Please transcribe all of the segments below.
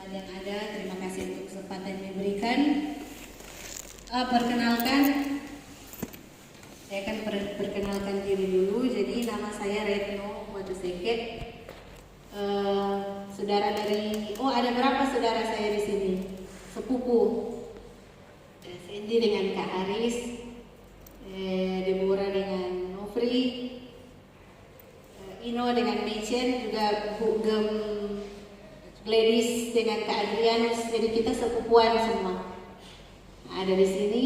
yang ada. Terima kasih untuk kesempatan yang diberikan. Perkenalkan, saya akan perkenalkan diri dulu. Jadi nama saya Retno Matuseke. Saudara dari, ada berapa saudara saya di sini? Sepupu. Cindy dengan Kak Aris, Deborah dengan Nofri, Ino dengan Mechen, juga Bu Gem Gladys dengan Kak Adrianus. Jadi kita sepupuan semua. Ada di sini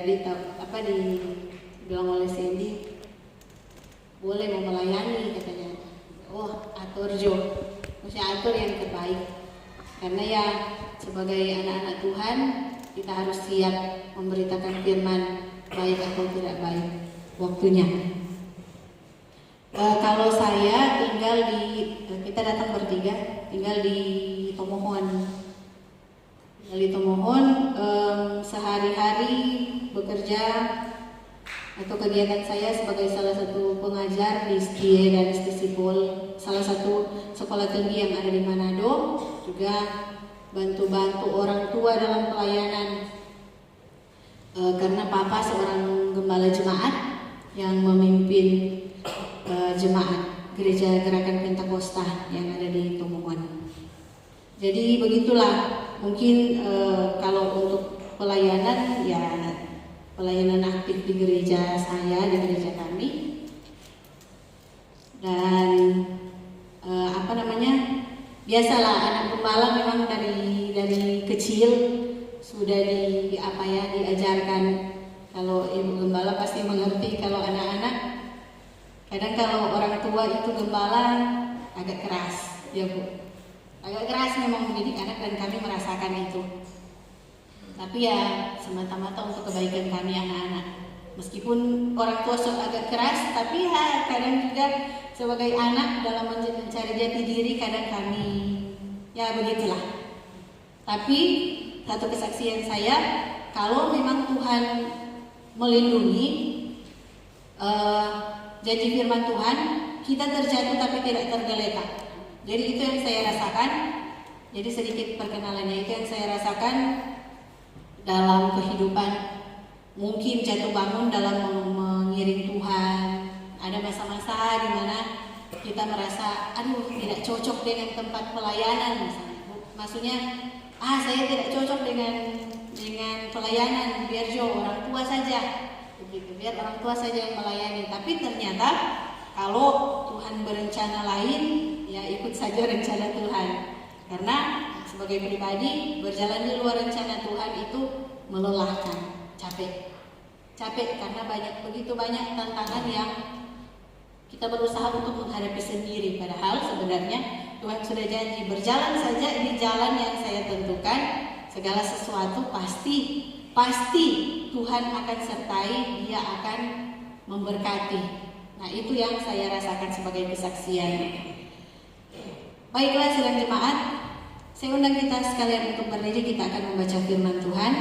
dibilang oleh Cindy boleh mau melayani katanya. Atur Jo, mesti atur yang terbaik. Karena ya sebagai anak-anak Tuhan kita harus siap memberitakan firman, baik atau tidak baik waktunya. Kalau saya kita datang bertiga, tinggal di Tomohon. Sehari-hari bekerja atau kegiatan saya sebagai salah satu pengajar di STIE dan STISIPOL, salah satu sekolah tinggi yang ada di Manado, juga bantu-bantu orang tua dalam pelayanan. Karena papa seorang gembala jemaat yang memimpin jemaat gereja Gerakan Pentakosta yang ada di Tomohon. Jadi begitulah, mungkin kalau untuk pelayanan, ya pelayanan aktif di gereja saya, di gereja kami. Dan biasalah anak gembala memang dari kecil sudah diajarkan. Kalau ibu gembala pasti mengerti kalau anak-anak, kadang kalau orang tua itu gembala agak keras, ya Bu. Agak keras memang mendidik anak, dan kami merasakan itu. Tapi ya semata-mata untuk kebaikan kami anak-anak. Meskipun orang tua agak keras, tapi ya kadang juga sebagai anak dalam mencari jati diri kadang kami ya begitulah. Tapi satu kesaksian saya, kalau memang Tuhan melindungi, janji firman Tuhan, kita terjatuh tapi tidak tergeletak. Jadi itu yang saya rasakan. Jadi sedikit perkenalannya, itu yang saya rasakan dalam kehidupan. Mungkin jatuh bangun dalam mengiring Tuhan. Ada masa-masa di mana kita merasa, tidak cocok dengan tempat pelayanan misalnya. Maksudnya, saya tidak cocok dengan pelayanan, biar orang tua saja. Begitu, biar orang tua saja yang melayani. Tapi ternyata kalau Tuhan berencana lain, ya ikut saja rencana Tuhan. Karena sebagai pribadi berjalan di luar rencana Tuhan itu melelahkan, capek karena begitu banyak tantangan yang kita berusaha untuk menghadapi sendiri. Padahal sebenarnya Tuhan sudah janji, berjalan saja di jalan yang saya tentukan, segala sesuatu pasti Tuhan akan sertai, Dia akan memberkati. Nah, itu yang saya rasakan sebagai kesaksian. Baiklah sidang jemaat, saya undang kita sekalian untuk berdiri, kita akan membaca firman Tuhan.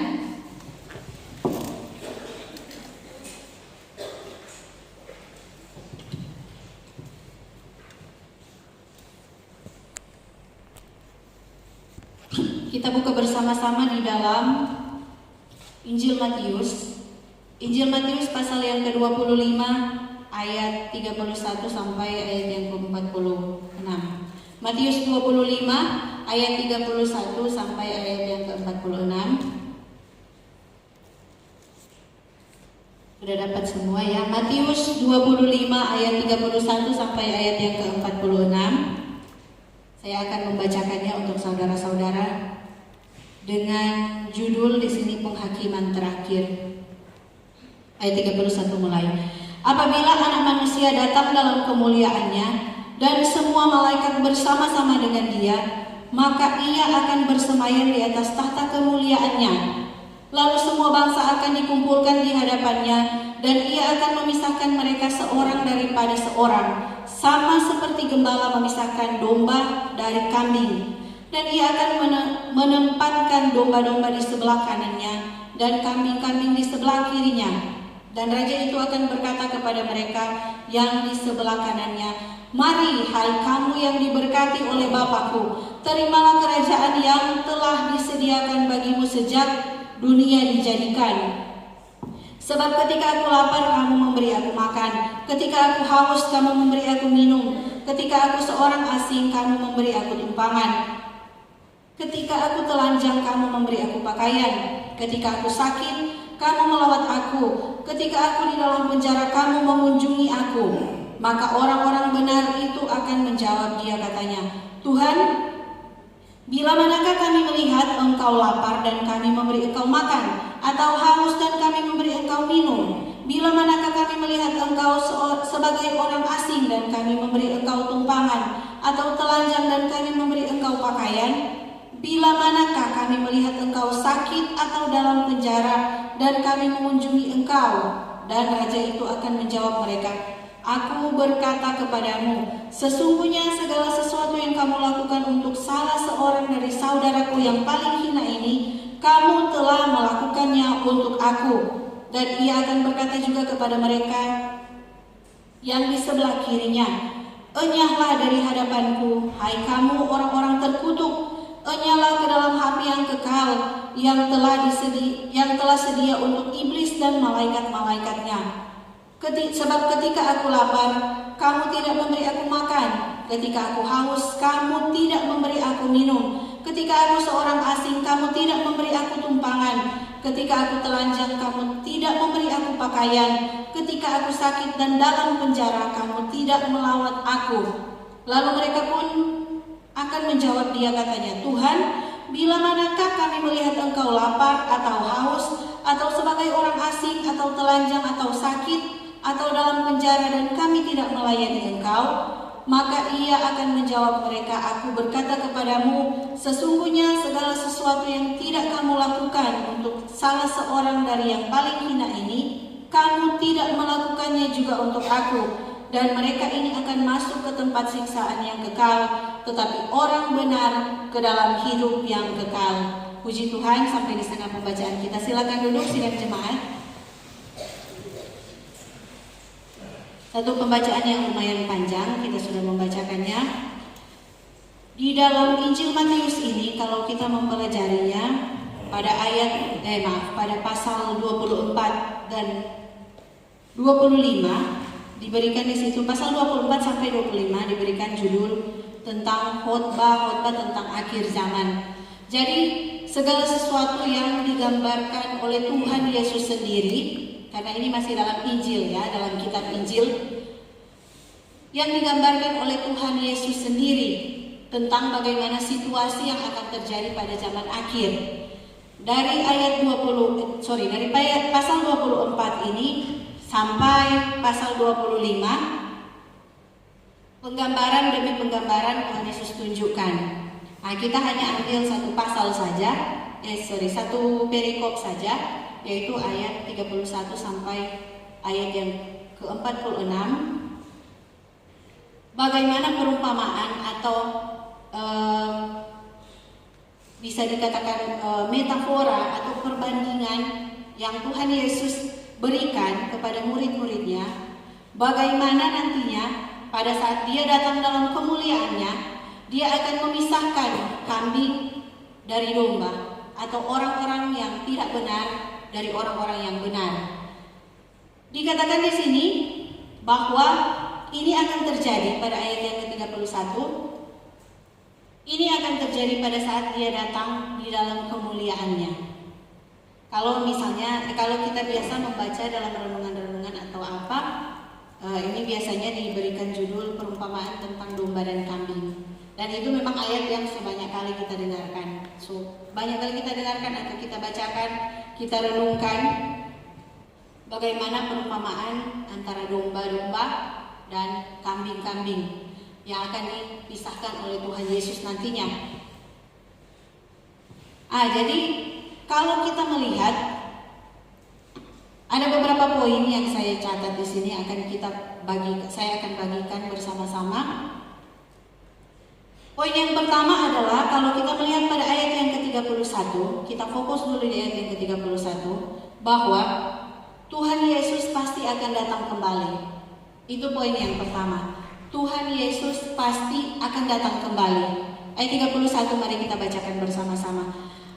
Kita buka bersama-sama di dalam Injil Matius. Injil Matius pasal yang ke-25 ayat 31 sampai ayat yang ke-46. Matius 25 ayat 31 sampai ayat yang ke-46. Sudah dapat semua ya? Matius 25 ayat 31 sampai ayat yang ke-46. Saya akan membacakannya untuk saudara-saudara dengan judul di sini penghakiman terakhir. Ayat 31 mulai. Apabila Anak Manusia datang dalam kemuliaannya dan semua malaikat bersama-sama dengan Dia, maka Ia akan bersemayam di atas tahta kemuliaannya. Lalu semua bangsa akan dikumpulkan di hadapannya, dan Ia akan memisahkan mereka seorang daripada seorang, sama seperti gembala memisahkan domba dari kambing. Dan Ia akan menempatkan domba-domba di sebelah kanannya dan kambing-kambing di sebelah kirinya. Dan raja itu akan berkata kepada mereka yang di sebelah kanannya, "Mari, hai kamu yang diberkati oleh Bapa-Ku, terimalah kerajaan yang telah disediakan bagimu sejak dunia dijadikan. Sebab ketika aku lapar, kamu memberi aku makan. Ketika aku haus, kamu memberi aku minum. Ketika aku seorang asing, kamu memberi aku tumpangan. Ketika aku telanjang, kamu memberi aku pakaian. Ketika aku sakit, kamu melawat aku. Ketika aku di dalam penjara, kamu mengunjungi aku. Maka orang-orang benar itu akan menjawab dia, katanya, Tuhan, bila manakah kami melihat engkau lapar dan kami memberi engkau makan, atau haus dan kami memberi engkau minum? Bila manakah kami melihat engkau sebagai orang asing dan kami memberi engkau tumpangan, atau telanjang dan kami memberi engkau pakaian? Bila manakah kami melihat engkau sakit atau dalam penjara dan kami mengunjungi engkau? Dan raja itu akan menjawab mereka, Aku berkata kepadamu, sesungguhnya segala sesuatu yang kamu lakukan untuk salah seorang dari saudaraku yang paling hina ini, kamu telah melakukannya untuk aku. Dan ia akan berkata juga kepada mereka yang di sebelah kirinya, Enyahlah dari hadapanku, hai kamu orang-orang terkutuk, enyalah ke dalam api yang kekal yang telah sedia untuk iblis dan malaikat-malaikatnya. Sebab ketika aku lapar, kamu tidak memberi aku makan. Ketika aku haus, kamu tidak memberi aku minum. Ketika aku seorang asing, kamu tidak memberi aku tumpangan. Ketika aku telanjang, kamu tidak memberi aku pakaian. Ketika aku sakit dan dalam penjara, kamu tidak melawat aku. Lalu mereka pun akan menjawab dia, katanya, Tuhan, bila manakah kami melihat engkau lapar atau haus, atau sebagai orang asing, atau telanjang, atau sakit, atau dalam penjara dan kami tidak melayani engkau? Maka ia akan menjawab mereka, Aku berkata kepadamu, sesungguhnya segala sesuatu yang tidak kamu lakukan untuk salah seorang dari yang paling hina ini, kamu tidak melakukannya juga untuk aku. Dan mereka ini akan masuk ke tempat siksaan yang kekal, tetapi orang benar ke dalam hidup yang kekal. Puji Tuhan, sampai di sana pembacaan kita. Silakan duduk sidang jemaat. Satu pembacaan yang lumayan panjang, kita sudah membacakannya. Di dalam Injil Matius ini, kalau kita mempelajarinya pada pada pasal 24 dan 25, diberikan di situ pasal 24 sampai 25 diberikan judul tentang khotbah tentang akhir zaman. Jadi segala sesuatu yang digambarkan oleh Tuhan Yesus sendiri, karena ini masih dalam Injil ya, dalam kitab Injil, yang digambarkan oleh Tuhan Yesus sendiri tentang bagaimana situasi yang akan terjadi pada zaman akhir. Dari pasal 24 ini sampai pasal 25, penggambaran demi penggambaran Tuhan Yesus tunjukkan. Nah, kita hanya ambil satu pasal saja, satu perikop saja, yaitu ayat 31 sampai ayat yang ke-46. Bagaimana perumpamaan atau bisa dikatakan metafora atau perbandingan yang Tuhan Yesus berikan kepada murid-muridnya, bagaimana nantinya pada saat dia datang dalam kemuliaannya, dia akan memisahkan kambing dari domba, atau orang-orang yang tidak benar dari orang-orang yang benar. Dikatakan di sini bahwa ini akan terjadi pada ayat yang ke-31. Ini akan terjadi pada saat dia datang di dalam kemuliaannya. Kalau misalnya, kalau kita biasa membaca dalam renungan-renungan atau apa, ini biasanya diberikan judul perumpamaan tentang domba dan kambing. Dan itu memang ayat yang sebanyak kali kita dengarkan. Banyak kali kita dengarkan atau kita bacakan, kita renungkan bagaimana perumpamaan antara domba-domba dan kambing-kambing yang akan dipisahkan oleh Tuhan Yesus nantinya. Jadi kalau kita melihat, ada beberapa poin yang saya catat di sini saya akan bagikan bersama-sama. Poin yang pertama adalah kalau kita melihat pada ayat yang ke-31, kita fokus dulu di ayat yang ke-31, bahwa Tuhan Yesus pasti akan datang kembali. Itu poin yang pertama. Tuhan Yesus pasti akan datang kembali. Ayat 31 mari kita bacakan bersama-sama.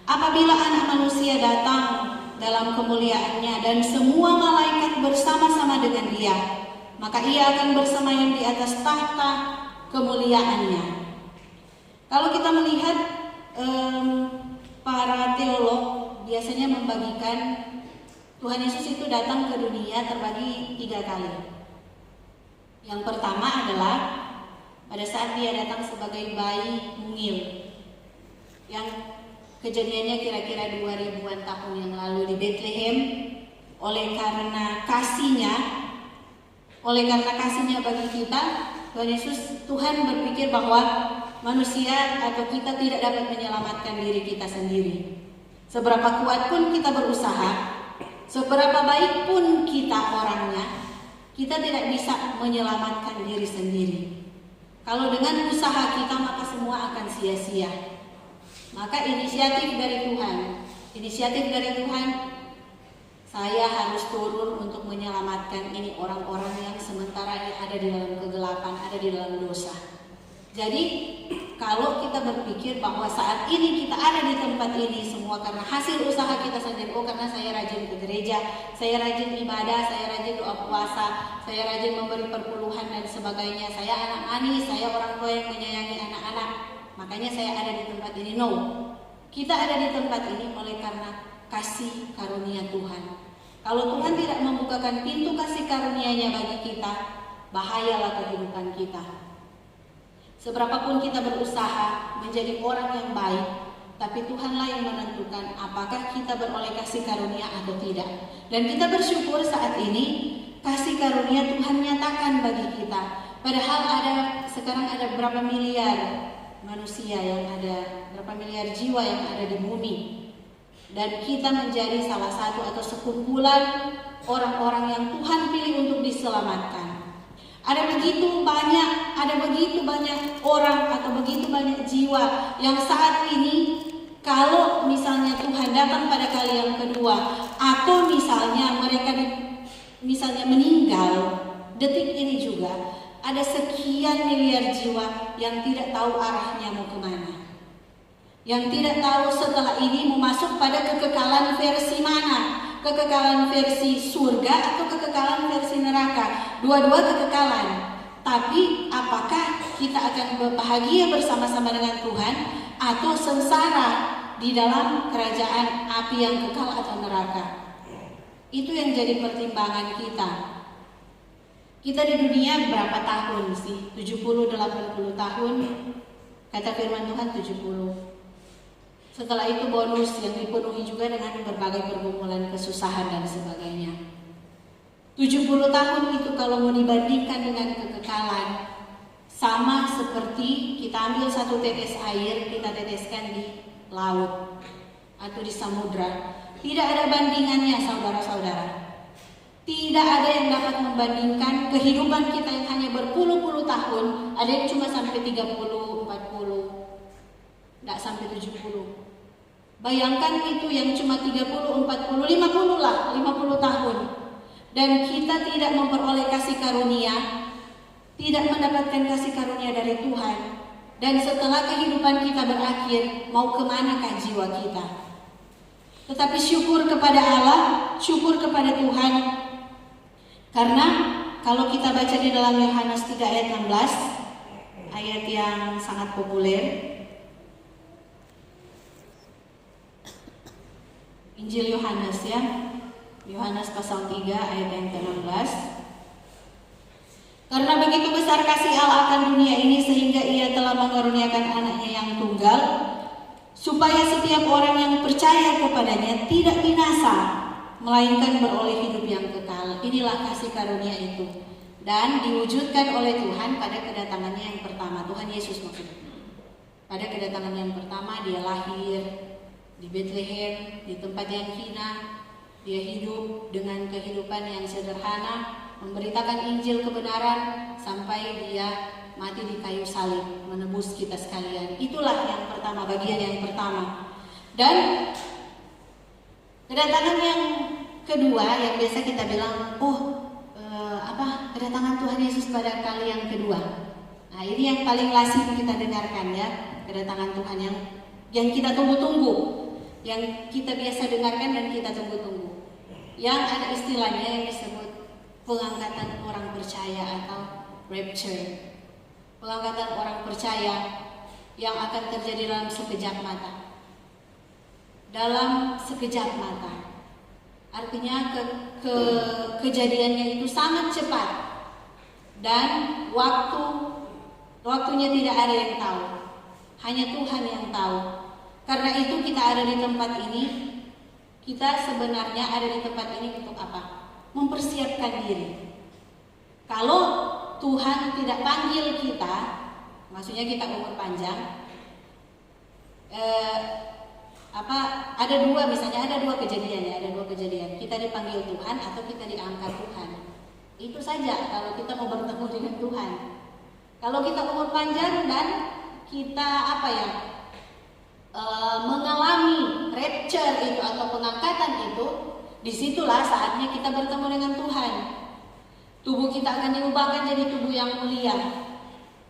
Apabila Anak Manusia datang dalam kemuliaannya dan semua malaikat bersama-sama dengan Dia, maka Ia akan bersemayam di atas tahta kemuliaannya. Kalau kita melihat para teolog biasanya membagikan Tuhan Yesus itu datang ke dunia terbagi 3 kali. Yang pertama adalah pada saat Dia datang sebagai bayi mungil, yang kejadiannya kira-kira 2000-an tahun yang lalu di Bethlehem. Oleh karena kasihnya bagi kita, Tuhan Yesus, Tuhan berpikir bahwa manusia atau kita tidak dapat menyelamatkan diri kita sendiri. Seberapa kuat pun kita berusaha, seberapa baik pun kita orangnya, kita tidak bisa menyelamatkan diri sendiri. Kalau dengan usaha kita maka semua akan sia-sia. Maka inisiatif dari Tuhan, saya harus turun untuk menyelamatkan ini orang-orang yang sementara ini ada di dalam kegelapan, ada di dalam dosa. Jadi kalau kita berpikir bahwa saat ini kita ada di tempat ini semua karena hasil usaha kita sendiri, karena saya rajin ke gereja, saya rajin ibadah, saya rajin doa puasa, saya rajin memberi perpuluhan dan sebagainya, saya anak manis, saya orang tua yang menyayangi anak-anak, makanya saya ada di tempat ini. No, kita ada di tempat ini oleh karena kasih karunia Tuhan. Kalau Tuhan tidak membukakan pintu kasih karunia-Nya bagi kita, bahayalah kehidupan kita. Seberapapun kita berusaha menjadi orang yang baik, tapi Tuhanlah yang menentukan apakah kita beroleh kasih karunia atau tidak. Dan kita bersyukur saat ini kasih karunia Tuhan nyatakan bagi kita. Padahal sekarang ada berapa miliar manusia yang ada, berapa miliar jiwa yang ada di bumi. Dan kita menjadi salah satu atau sekumpulan orang-orang yang Tuhan pilih untuk diselamatkan. Ada begitu banyak orang atau begitu banyak jiwa yang saat ini kalau misalnya Tuhan datang pada kali yang kedua, atau misalnya mereka meninggal detik ini juga, ada sekian miliar jiwa yang tidak tahu arahnya mau kemana, yang tidak tahu setelah ini mau masuk pada kekekalan versi mana, kekekalan versi surga atau kekekalan versi neraka. Dua-dua kekekalan. Tapi apakah kita akan bahagia bersama-sama dengan Tuhan atau sengsara di dalam kerajaan api yang kekal atau neraka? Itu yang jadi pertimbangan kita. Kita di dunia berapa tahun sih? 70-80 tahun. Kata firman Tuhan 70. Setelah itu bonus yang dipenuhi juga dengan berbagai pergumulan, kesusahan dan sebagainya. 70 tahun itu kalau mau dibandingkan dengan kekekalan, sama seperti kita ambil satu tetes air, kita teteskan di laut atau di samudra. Tidak ada bandingannya saudara-saudara. Tidak ada yang dapat membandingkan kehidupan kita yang hanya berpuluh-puluh tahun. Ada yang cuma sampai 30, 40, tidak sampai 70. Bayangkan itu yang cuma 30, 40, 50 lah, 50 tahun. Dan kita tidak memperoleh kasih karunia, tidak mendapatkan kasih karunia dari Tuhan. Dan setelah kehidupan kita berakhir, mau kemanakah jiwa kita? Tetapi syukur kepada Allah, syukur kepada Tuhan. Karena kalau kita baca di dalam Yohanes 3 ayat 16, ayat yang sangat populer, Injil Yohanes ya, Yohanes pasal 3 ayat yang ke-16. Karena begitu besar kasih Allah akan dunia ini sehingga Ia telah mengaruniakan anaknya yang tunggal, supaya setiap orang yang percaya kepadanya tidak binasa, melainkan beroleh hidup yang kekal. Inilah kasih karunia itu, dan diwujudkan oleh Tuhan pada kedatangannya yang pertama. Tuhan Yesus maksudnya. Pada kedatangan yang pertama Dia lahir di Bethlehem, di tempat yang hina. Dia hidup dengan kehidupan yang sederhana, memberitakan Injil kebenaran sampai Dia mati di kayu salib menebus kita sekalian. Itulah yang pertama, bagian yang pertama. Dan kedatangan yang kedua yang biasa kita bilang, kedatangan Tuhan Yesus pada kali yang kedua. Nah, ini yang paling lazim kita dengarkan ya. kedatangan Tuhan yang kita tunggu-tunggu, yang kita biasa dengarkan dan kita tunggu-tunggu. Yang ada istilahnya yang disebut pengangkatan orang percaya atau rapture. Pengangkatan orang percaya yang akan terjadi dalam sekejap mata. Dalam sekejap mata. Artinya kejadiannya itu sangat cepat dan waktunya tidak ada yang tahu. Hanya Tuhan yang tahu. Karena itu kita ada di tempat ini. Kita sebenarnya ada di tempat ini untuk apa? Mempersiapkan diri. Kalau Tuhan tidak panggil kita, maksudnya kita umur panjang, ada dua kejadian. Kita dipanggil Tuhan atau kita diangkat Tuhan. Itu saja kalau kita mau bertemu dengan Tuhan. Kalau kita umur panjang dan kita mengalami rapture itu atau pengangkatan itu, disitulah saatnya kita bertemu dengan Tuhan. Tubuh kita akan diubahkan jadi tubuh yang mulia.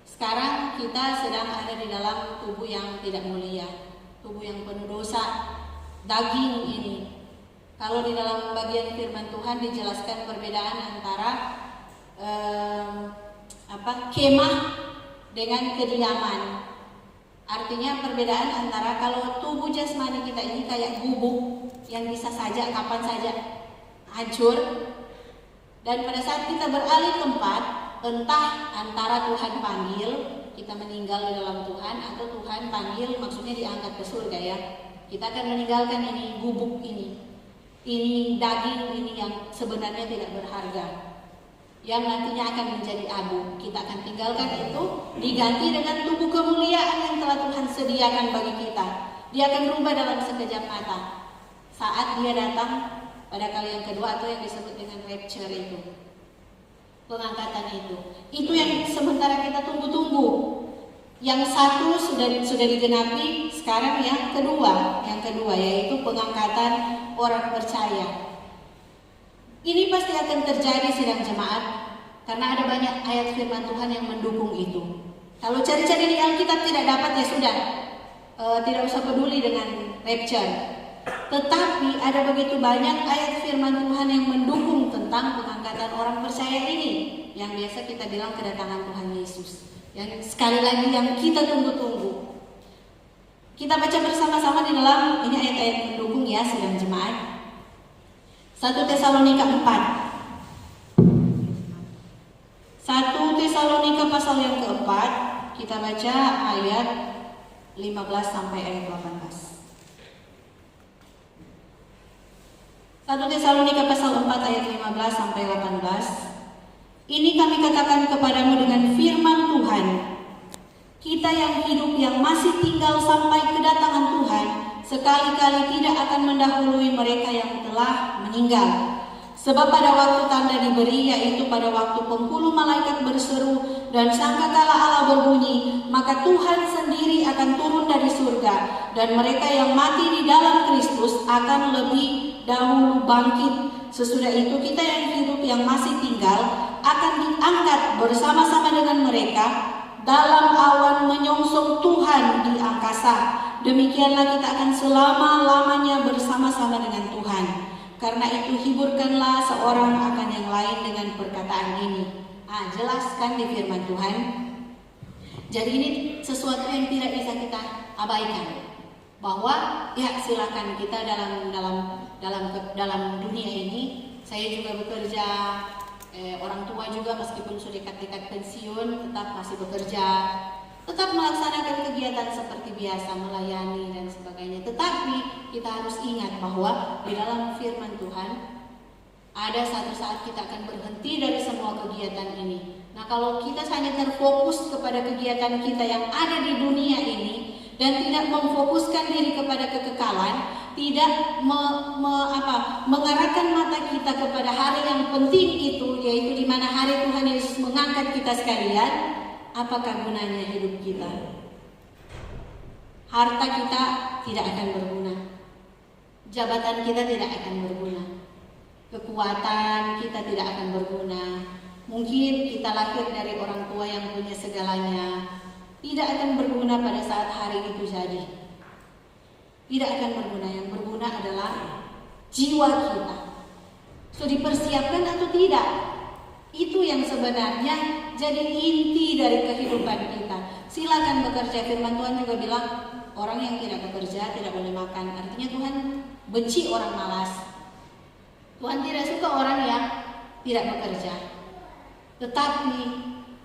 Sekarang kita sedang ada di dalam tubuh yang tidak mulia, tubuh yang penuh dosa, daging ini. Kalau di dalam bagian firman Tuhan dijelaskan perbedaan antara kemah dengan kediaman. Artinya perbedaan antara kalau tubuh jasmani kita ini kayak gubuk yang bisa saja kapan saja hancur, dan pada saat kita beralih tempat, entah antara Tuhan panggil kita meninggal di dalam Tuhan atau Tuhan panggil maksudnya diangkat ke surga ya, kita akan meninggalkan ini gubuk ini daging ini yang sebenarnya tidak berharga, yang nantinya akan menjadi abu. Kita akan tinggalkan itu, diganti dengan tubuh kemuliaan yang telah Tuhan sediakan bagi kita. Dia akan berubah dalam sekejap mata saat dia datang pada kali yang kedua atau yang disebut dengan rapture itu, pengangkatan itu yang sementara kita tunggu-tunggu. Yang satu sudah digenapi, sekarang yang kedua yaitu pengangkatan orang percaya. Ini pasti akan terjadi sidang jemaat, karena ada banyak ayat firman Tuhan yang mendukung itu. Kalau cari-cari di Alkitab tidak dapat, ya sudah, tidak usah peduli dengan rapture. Tetapi ada begitu banyak ayat firman Tuhan yang mendukung tentang pengangkatan orang percaya ini, yang biasa kita bilang kedatangan Tuhan Yesus. Yang sekali lagi yang kita tunggu-tunggu. Kita baca bersama-sama di dalam ini ayat-ayat mendukung ya sidang jemaat. 1 Tesalonika 4. 1 Tesalonika pasal yang keempat, kita baca ayat 15 sampai ayat 18. 1 Tesalonika pasal 4 ayat 15 sampai 18. Ini kami katakan kepadamu dengan firman Tuhan. Kita yang hidup yang masih tinggal sampai kedatangan Tuhan sekali-kali tidak akan mendahului mereka yang telah meninggal. Sebab pada waktu tanda diberi, yaitu pada waktu penghulu malaikat berseru dan sangkakala Allah berbunyi, maka Tuhan sendiri akan turun dari surga, dan mereka yang mati di dalam Kristus akan lebih dahulu bangkit. Sesudah itu kita yang hidup yang masih tinggal akan diangkat bersama-sama dengan mereka dalam awan menyongsong Tuhan di angkasa. Demikianlah kita akan selama-lamanya bersama-sama dengan Tuhan. Karena itu hiburkanlah seorang akan yang lain dengan perkataan ini. Jelaskan di firman Tuhan. Jadi ini sesuatu yang tidak bisa kita abaikan. Bahwa ya silakan kita dalam dunia ini, saya juga bekerja, orang tua juga meskipun sudah dekat-dekat pensiun tetap masih bekerja, tetap melaksanakan kegiatan seperti biasa, melayani dan sebagainya. Tetapi kita harus ingat bahwa di dalam firman Tuhan ada satu saat kita akan berhenti dari semua kegiatan ini. Nah, kalau kita hanya terfokus kepada kegiatan kita yang ada di dunia ini dan tidak memfokuskan diri kepada kekekalan, tidak mengarahkan mata kita kepada hari yang penting itu, yaitu di mana hari Tuhan Yesus mengangkat kita sekalian, apakah gunanya hidup kita? Harta kita tidak akan berguna, jabatan kita tidak akan berguna, kekuatan kita tidak akan berguna. Mungkin kita lahir dari orang tua yang punya segalanya, tidak akan berguna pada saat hari itu jadi. Tidak akan berguna. Yang berguna adalah jiwa kita. So, dipersiapkan atau tidak? Itu yang sebenarnya jadi inti dari kehidupan kita. Silakan bekerja. Firman Tuhan juga bilang orang yang tidak bekerja tidak boleh makan. Artinya Tuhan benci orang malas. Tuhan tidak suka orang yang tidak bekerja. Tetapi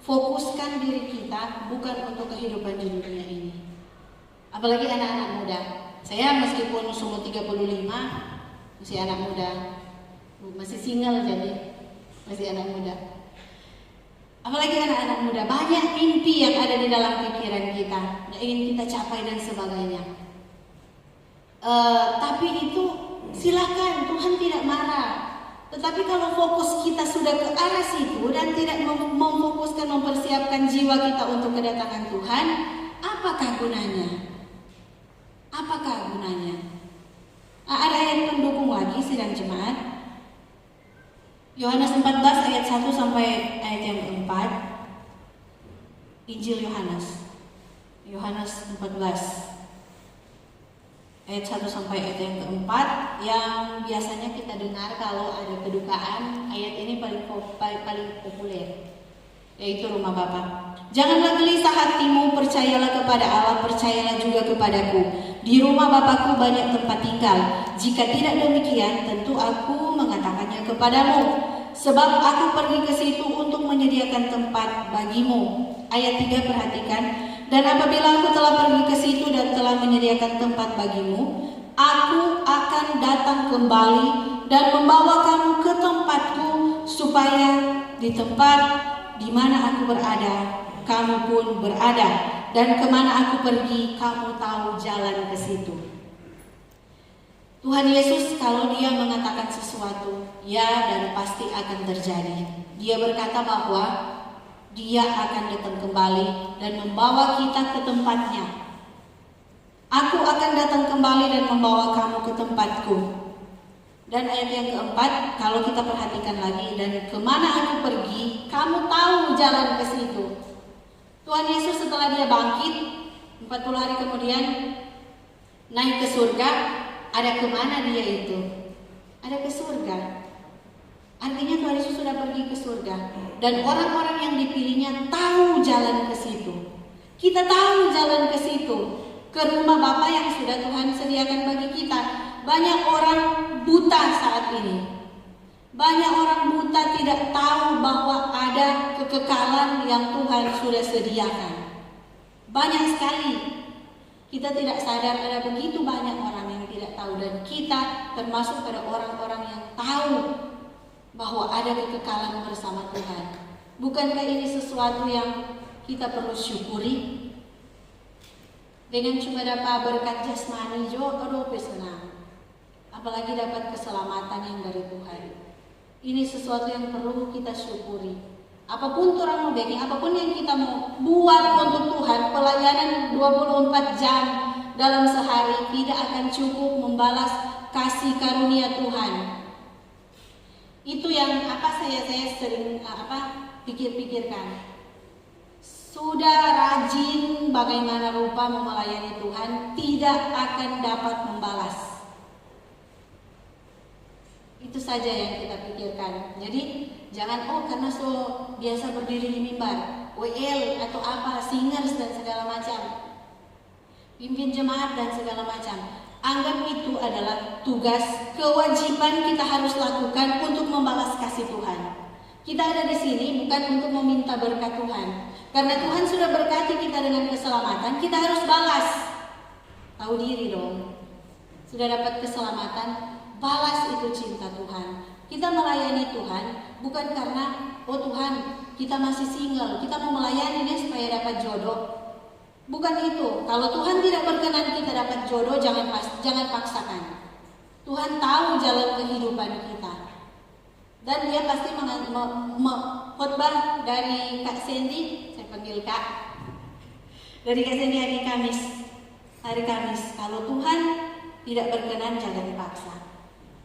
fokuskan diri kita bukan untuk kehidupan di dunia ini. Apalagi anak-anak muda. Saya meskipun umur 35 masih anak muda. Masih single jadi masih anak muda. Apalagi anak-anak muda, banyak mimpi yang ada di dalam pikiran kita yang ingin kita capai dan sebagainya. Tapi itu silakan, Tuhan tidak marah. Tetapi kalau fokus kita sudah ke arah situ dan tidak memfokuskan, mempersiapkan jiwa kita untuk kedatangan Tuhan, apakah gunanya? Apakah gunanya? Ada ayat pendukung lagi sidang jemaat. Yohanes 14 ayat 1 sampai ayat yang keempat. Injil Yohanes 14 ayat 1 sampai ayat yang keempat, yang biasanya kita dengar kalau ada kedukaan. Ayat ini paling populer, yaitu rumah Bapa. Janganlah gelisah hatimu, percayalah kepada Allah, percayalah juga kepadaku. Di rumah Bapakku banyak tempat tinggal. Jika tidak demikian, tentu aku mengatakannya kepadamu. Sebab aku pergi ke situ untuk menyediakan tempat bagimu. Ayat 3 perhatikan. Dan apabila aku telah pergi ke situ dan telah menyediakan tempat bagimu, aku akan datang kembali dan membawa kamu ke tempatku, supaya di tempat di mana aku berada, kamu pun berada, dan kemana aku pergi, kamu tahu jalan ke situ. Tuhan Yesus kalau dia mengatakan sesuatu, ya dan pasti akan terjadi. Dia berkata bahwa dia akan datang kembali dan membawa kita ke tempatnya. Aku akan datang kembali dan membawa kamu ke tempatku. Dan ayat yang keempat, kalau kita perhatikan lagi, dan kemana aku pergi, kamu tahu jalan ke situ. Tuhan Yesus setelah dia bangkit 40 hari kemudian naik ke surga. Ada kemana dia itu? Ada ke surga. Artinya Tuhan Yesus sudah pergi ke surga. Dan orang-orang yang dipilihnya tahu jalan ke situ. Kita tahu jalan ke situ. Ke rumah Bapa yang sudah Tuhan sediakan bagi kita. Banyak orang buta saat ini. Banyak orang buta tidak tahu bahwa ada kekekalan yang Tuhan sudah sediakan. Banyak sekali. Kita tidak sadar ada begitu banyak orang yang tidak tahu, dan kita termasuk pada orang-orang yang tahu bahwa ada kekekalan bersama Tuhan. Bukankah ini sesuatu yang kita perlu syukuri? Dengan cuma dapat berkat jasmani jo, aduh senang. Apalagi dapat keselamatan yang dari Tuhan. Ini sesuatu yang perlu kita syukuri. Apapun orang mau bikin, apapun yang kita mau buat untuk Tuhan, pelayanan 24 jam dalam sehari tidak akan cukup membalas kasih karunia Tuhan. Itu yang saya sering pikir-pikirkan. Sudah rajin bagaimana rupa melayani Tuhan, tidak akan dapat membalas. Itu saja yang kita pikirkan. Jadi jangan karena biasa berdiri di mimbar, WL atau apa, singers dan segala macam, pimpin jemaat dan segala macam. Anggap itu adalah tugas, kewajiban kita harus lakukan untuk membalas kasih Tuhan. Kita ada di sini bukan untuk meminta berkat Tuhan. Karena Tuhan sudah berkati kita dengan keselamatan, kita harus balas. Tahu diri dong. Sudah dapat keselamatan, balas itu cinta Tuhan. Kita melayani Tuhan bukan karena Tuhan kita masih single, kita mau melayani dia supaya dapat jodoh. Bukan itu. Kalau Tuhan tidak berkenan kita dapat jodoh, jangan paksakan. Tuhan tahu jalan kehidupan kita. Dan dia pasti khotbah dari Kak Sandy, saya panggil Kak. Dari Kak Sandy hari Kamis. Kalau Tuhan tidak berkenan jangan dipaksa.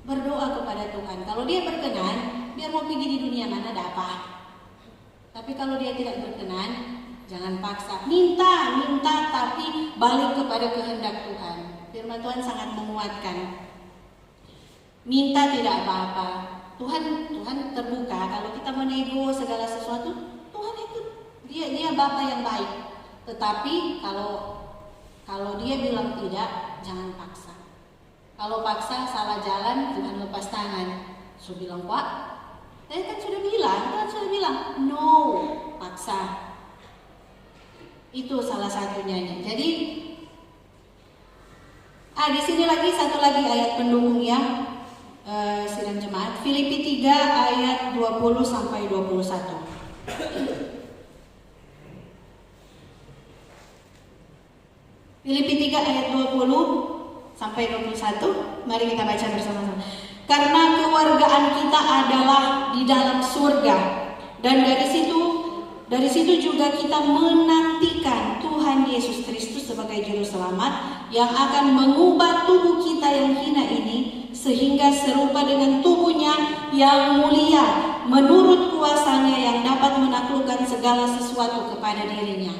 Berdoa kepada Tuhan. Kalau dia berkenan, biar mau pergi di dunia mana dapat. Tapi kalau dia tidak berkenan, jangan paksa. Minta tapi balik kepada kehendak Tuhan. Firman Tuhan sangat menguatkan. Minta tidak apa-apa. Tuhan terbuka. Kalau kita menego segala sesuatu, Tuhan itu dia Bapa yang baik. Tetapi kalau dia bilang tidak, jangan paksa. Kalau paksa salah jalan, Tuhan lepas tangan. So bilang, "Pak, saya kan sudah bilang, no, paksa." Itu salah satunya. Jadi di sini satu lagi ayat pendukung ya, sidang jemaat. Filipi 3 ayat 20 sampai 21. Filipi 3 ayat 20 sampai 21. Mari kita baca bersama-sama. Karena kewargaan kita adalah di dalam surga, dan dari situ juga kita menantikan Tuhan Yesus Kristus sebagai juru selamat yang akan mengubah tubuh kita yang hina ini sehingga serupa dengan tubuhnya yang mulia menurut kuasanya yang dapat menaklukkan segala sesuatu kepada dirinya.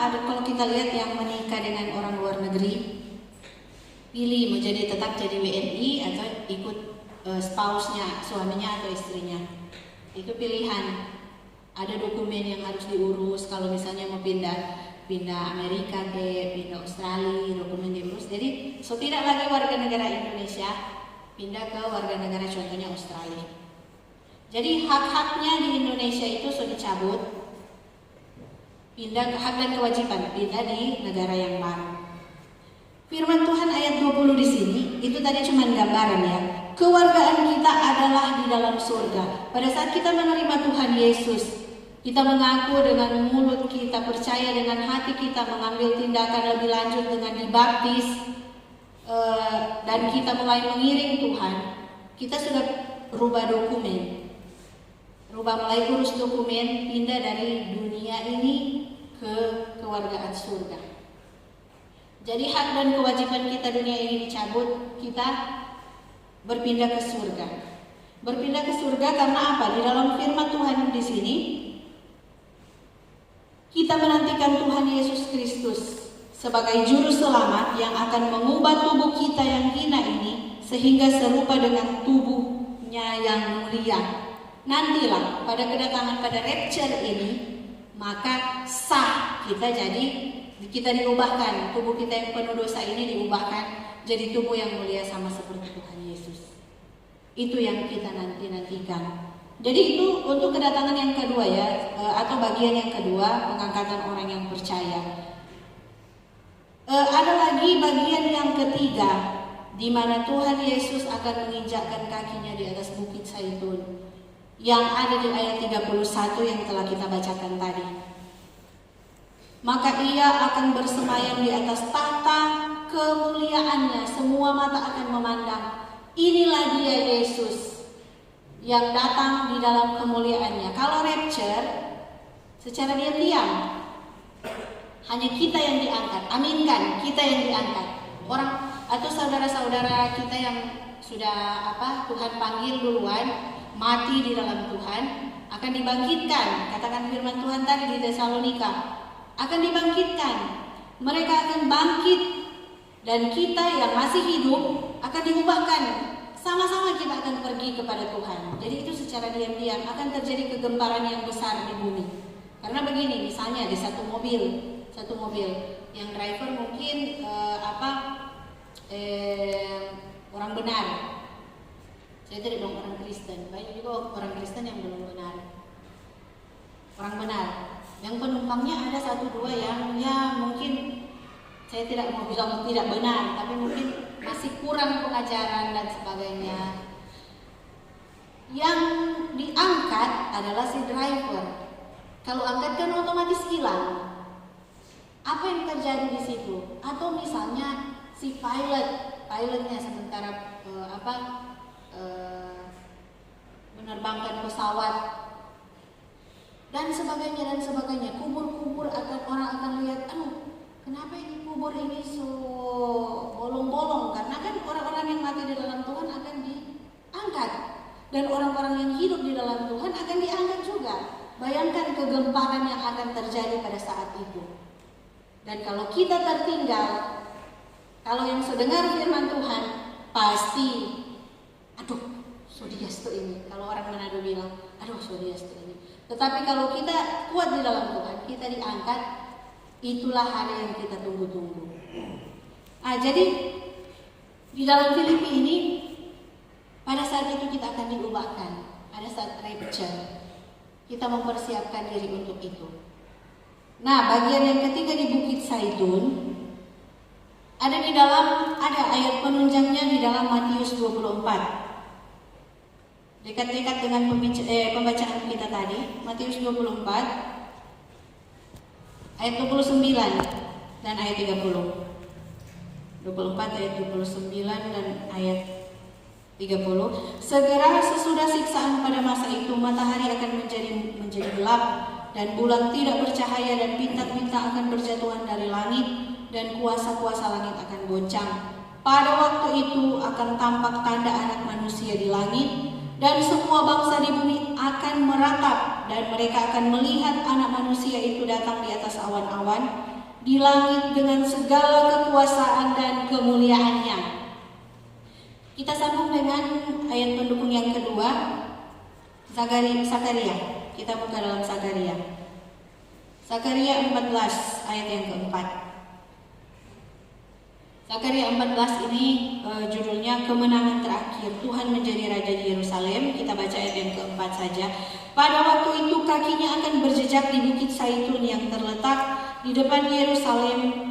Ada kalau kita lihat yang menikah dengan orang luar negeri, pilih tetap jadi WNI atau ikut spouse-nya, suaminya atau istrinya. Itu pilihan. Ada dokumen yang harus diurus kalau misalnya mau pindah Amerika pindah Australia, dokumen diurus. Jadi tidak lagi warga negara Indonesia, pindah ke warga negara contohnya Australia. Jadi hak-haknya di Indonesia itu sudah dicabut, pindah ke hak dan kewajiban, pindah di negara yang baru. Firman Tuhan ayat 20 di sini itu tadi cuma gambaran ya. Kewargaan kita adalah di dalam surga. Pada saat kita menerima Tuhan Yesus, kita mengaku dengan mulut kita, percaya dengan hati kita, mengambil tindakan lebih lanjut dengan dibaptis, dan kita mulai mengiring Tuhan. Kita sudah rubah dokumen, mulai urus dokumen, pindah dari dunia ini ke kewargaan surga. Jadi hak dan kewajiban kita dunia ini dicabut, kita berpindah ke surga. Berpindah ke surga karena apa? Di dalam firman Tuhan di sini kita menantikan Tuhan Yesus Kristus sebagai juru selamat yang akan mengubah tubuh kita yang hina ini sehingga serupa dengan tubuhnya yang mulia. Nantilah pada kedatangan pada rapture ini, maka sah kita diubahkan, tubuh kita yang penuh dosa ini diubahkan jadi tubuh yang mulia sama seperti Tuhan Yesus. Itu yang kita nantikan. Jadi itu untuk kedatangan yang kedua ya, atau bagian yang kedua, pengangkatan orang yang percaya. Ada lagi bagian yang ketiga, di mana Tuhan Yesus akan menginjakkan kakinya di atas bukit Zaitun, yang ada di ayat 31 yang telah kita bacakan tadi. Maka ia akan bersemayam di atas tahta kemuliaannya, semua mata akan memandang. Inilah dia Yesus yang datang di dalam kemuliaannya. Kalau rapture secara diam-diam hanya kita yang diangkat. Aminkan, kita yang diangkat. Orang atau saudara-saudara kita yang sudah Tuhan panggil duluan, mati di dalam Tuhan, akan dibangkitkan. Katakan firman Tuhan tadi di Tesalonika, akan dibangkitkan. Mereka akan bangkit, dan kita yang masih hidup akan diubahkan. Sama-sama kita akan pergi kepada Tuhan. Jadi itu secara diam-diam akan terjadi kegemparan yang besar di bumi. Karena begini, misalnya di satu mobil yang driver mungkin orang benar. Saya tidak bilang orang Kristen, banyak juga orang Kristen yang belum benar. Orang benar. Yang penumpangnya ada 1-2 yang ya mungkin saya tidak mau bilang tidak benar, tapi mungkin masih kurang pengajaran dan sebagainya. Yang diangkat adalah si driver. Kalau angkat kan otomatis hilang. Apa yang terjadi di situ? Atau misalnya si pilotnya sementara menerbangkan pesawat dan sebagainya. Kubur-kubur orang akan lihat, kenapa ini kubur ini so bolong-bolong? Karena kan orang-orang yang mati di dalam Tuhan akan diangkat, dan orang-orang yang hidup di dalam Tuhan akan diangkat juga. bayangkan kegemparan yang akan terjadi pada saat itu. Dan kalau kita tertinggal, kalau yang sedengar firman Tuhan, pasti, aduh, sodiastu ini. Kalau orang Manado bilang, aduh, sodiastu ini. Tetapi kalau kita kuat di dalam Tuhan, kita diangkat, itulah hari yang kita tunggu-tunggu. Jadi di dalam Filipi ini, pada saat itu kita akan diubahkan. Pada saat rapture, kita mempersiapkan diri untuk itu. Nah, bagian yang ketiga di Bukit Zaitun, ada ayat penunjangnya di dalam Matius 24. Dekat-dekat dengan pembacaan kita tadi, Matius 24 ayat 29 dan ayat 30. 24 ayat 29 dan ayat 30. Segera sesudah siksaan pada masa itu, matahari akan menjadi gelap dan bulan tidak bercahaya dan bintang-bintang akan berjatuhan dari langit dan kuasa-kuasa langit akan goncang. Pada waktu itu akan tampak tanda Anak Manusia di langit, dan semua bangsa di bumi akan meratap, dan mereka akan melihat Anak Manusia itu datang di atas awan-awan di langit dengan segala kekuasaan dan kemuliaannya. Kita sambung dengan ayat pendukung yang kedua, Zakaria. Kita buka dalam Zakaria 14 ayat yang keempat. Zakaria 14 ini judulnya Kemenangan Terakhir, Tuhan menjadi Raja di Yerusalem. Kita baca ayat yang keempat saja. Pada waktu itu kakinya akan berjejak di Bukit Zaitun yang terletak di depan Yerusalem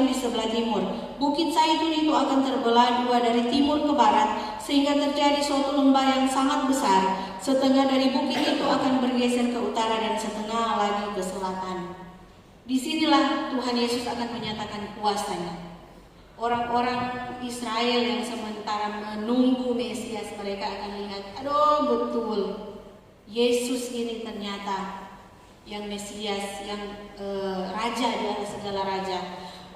di sebelah timur. Bukit Zaitun itu akan terbelah dua dari timur ke barat, sehingga terjadi suatu lembah yang sangat besar. Setengah dari bukit itu akan bergeser ke utara dan setengah lagi ke selatan. Disinilah Tuhan Yesus akan menyatakan kuasanya. Orang-orang Israel yang sementara menunggu Mesias, mereka akan lihat, aduh betul, Yesus ini ternyata yang Mesias, yang Raja di atas segala raja.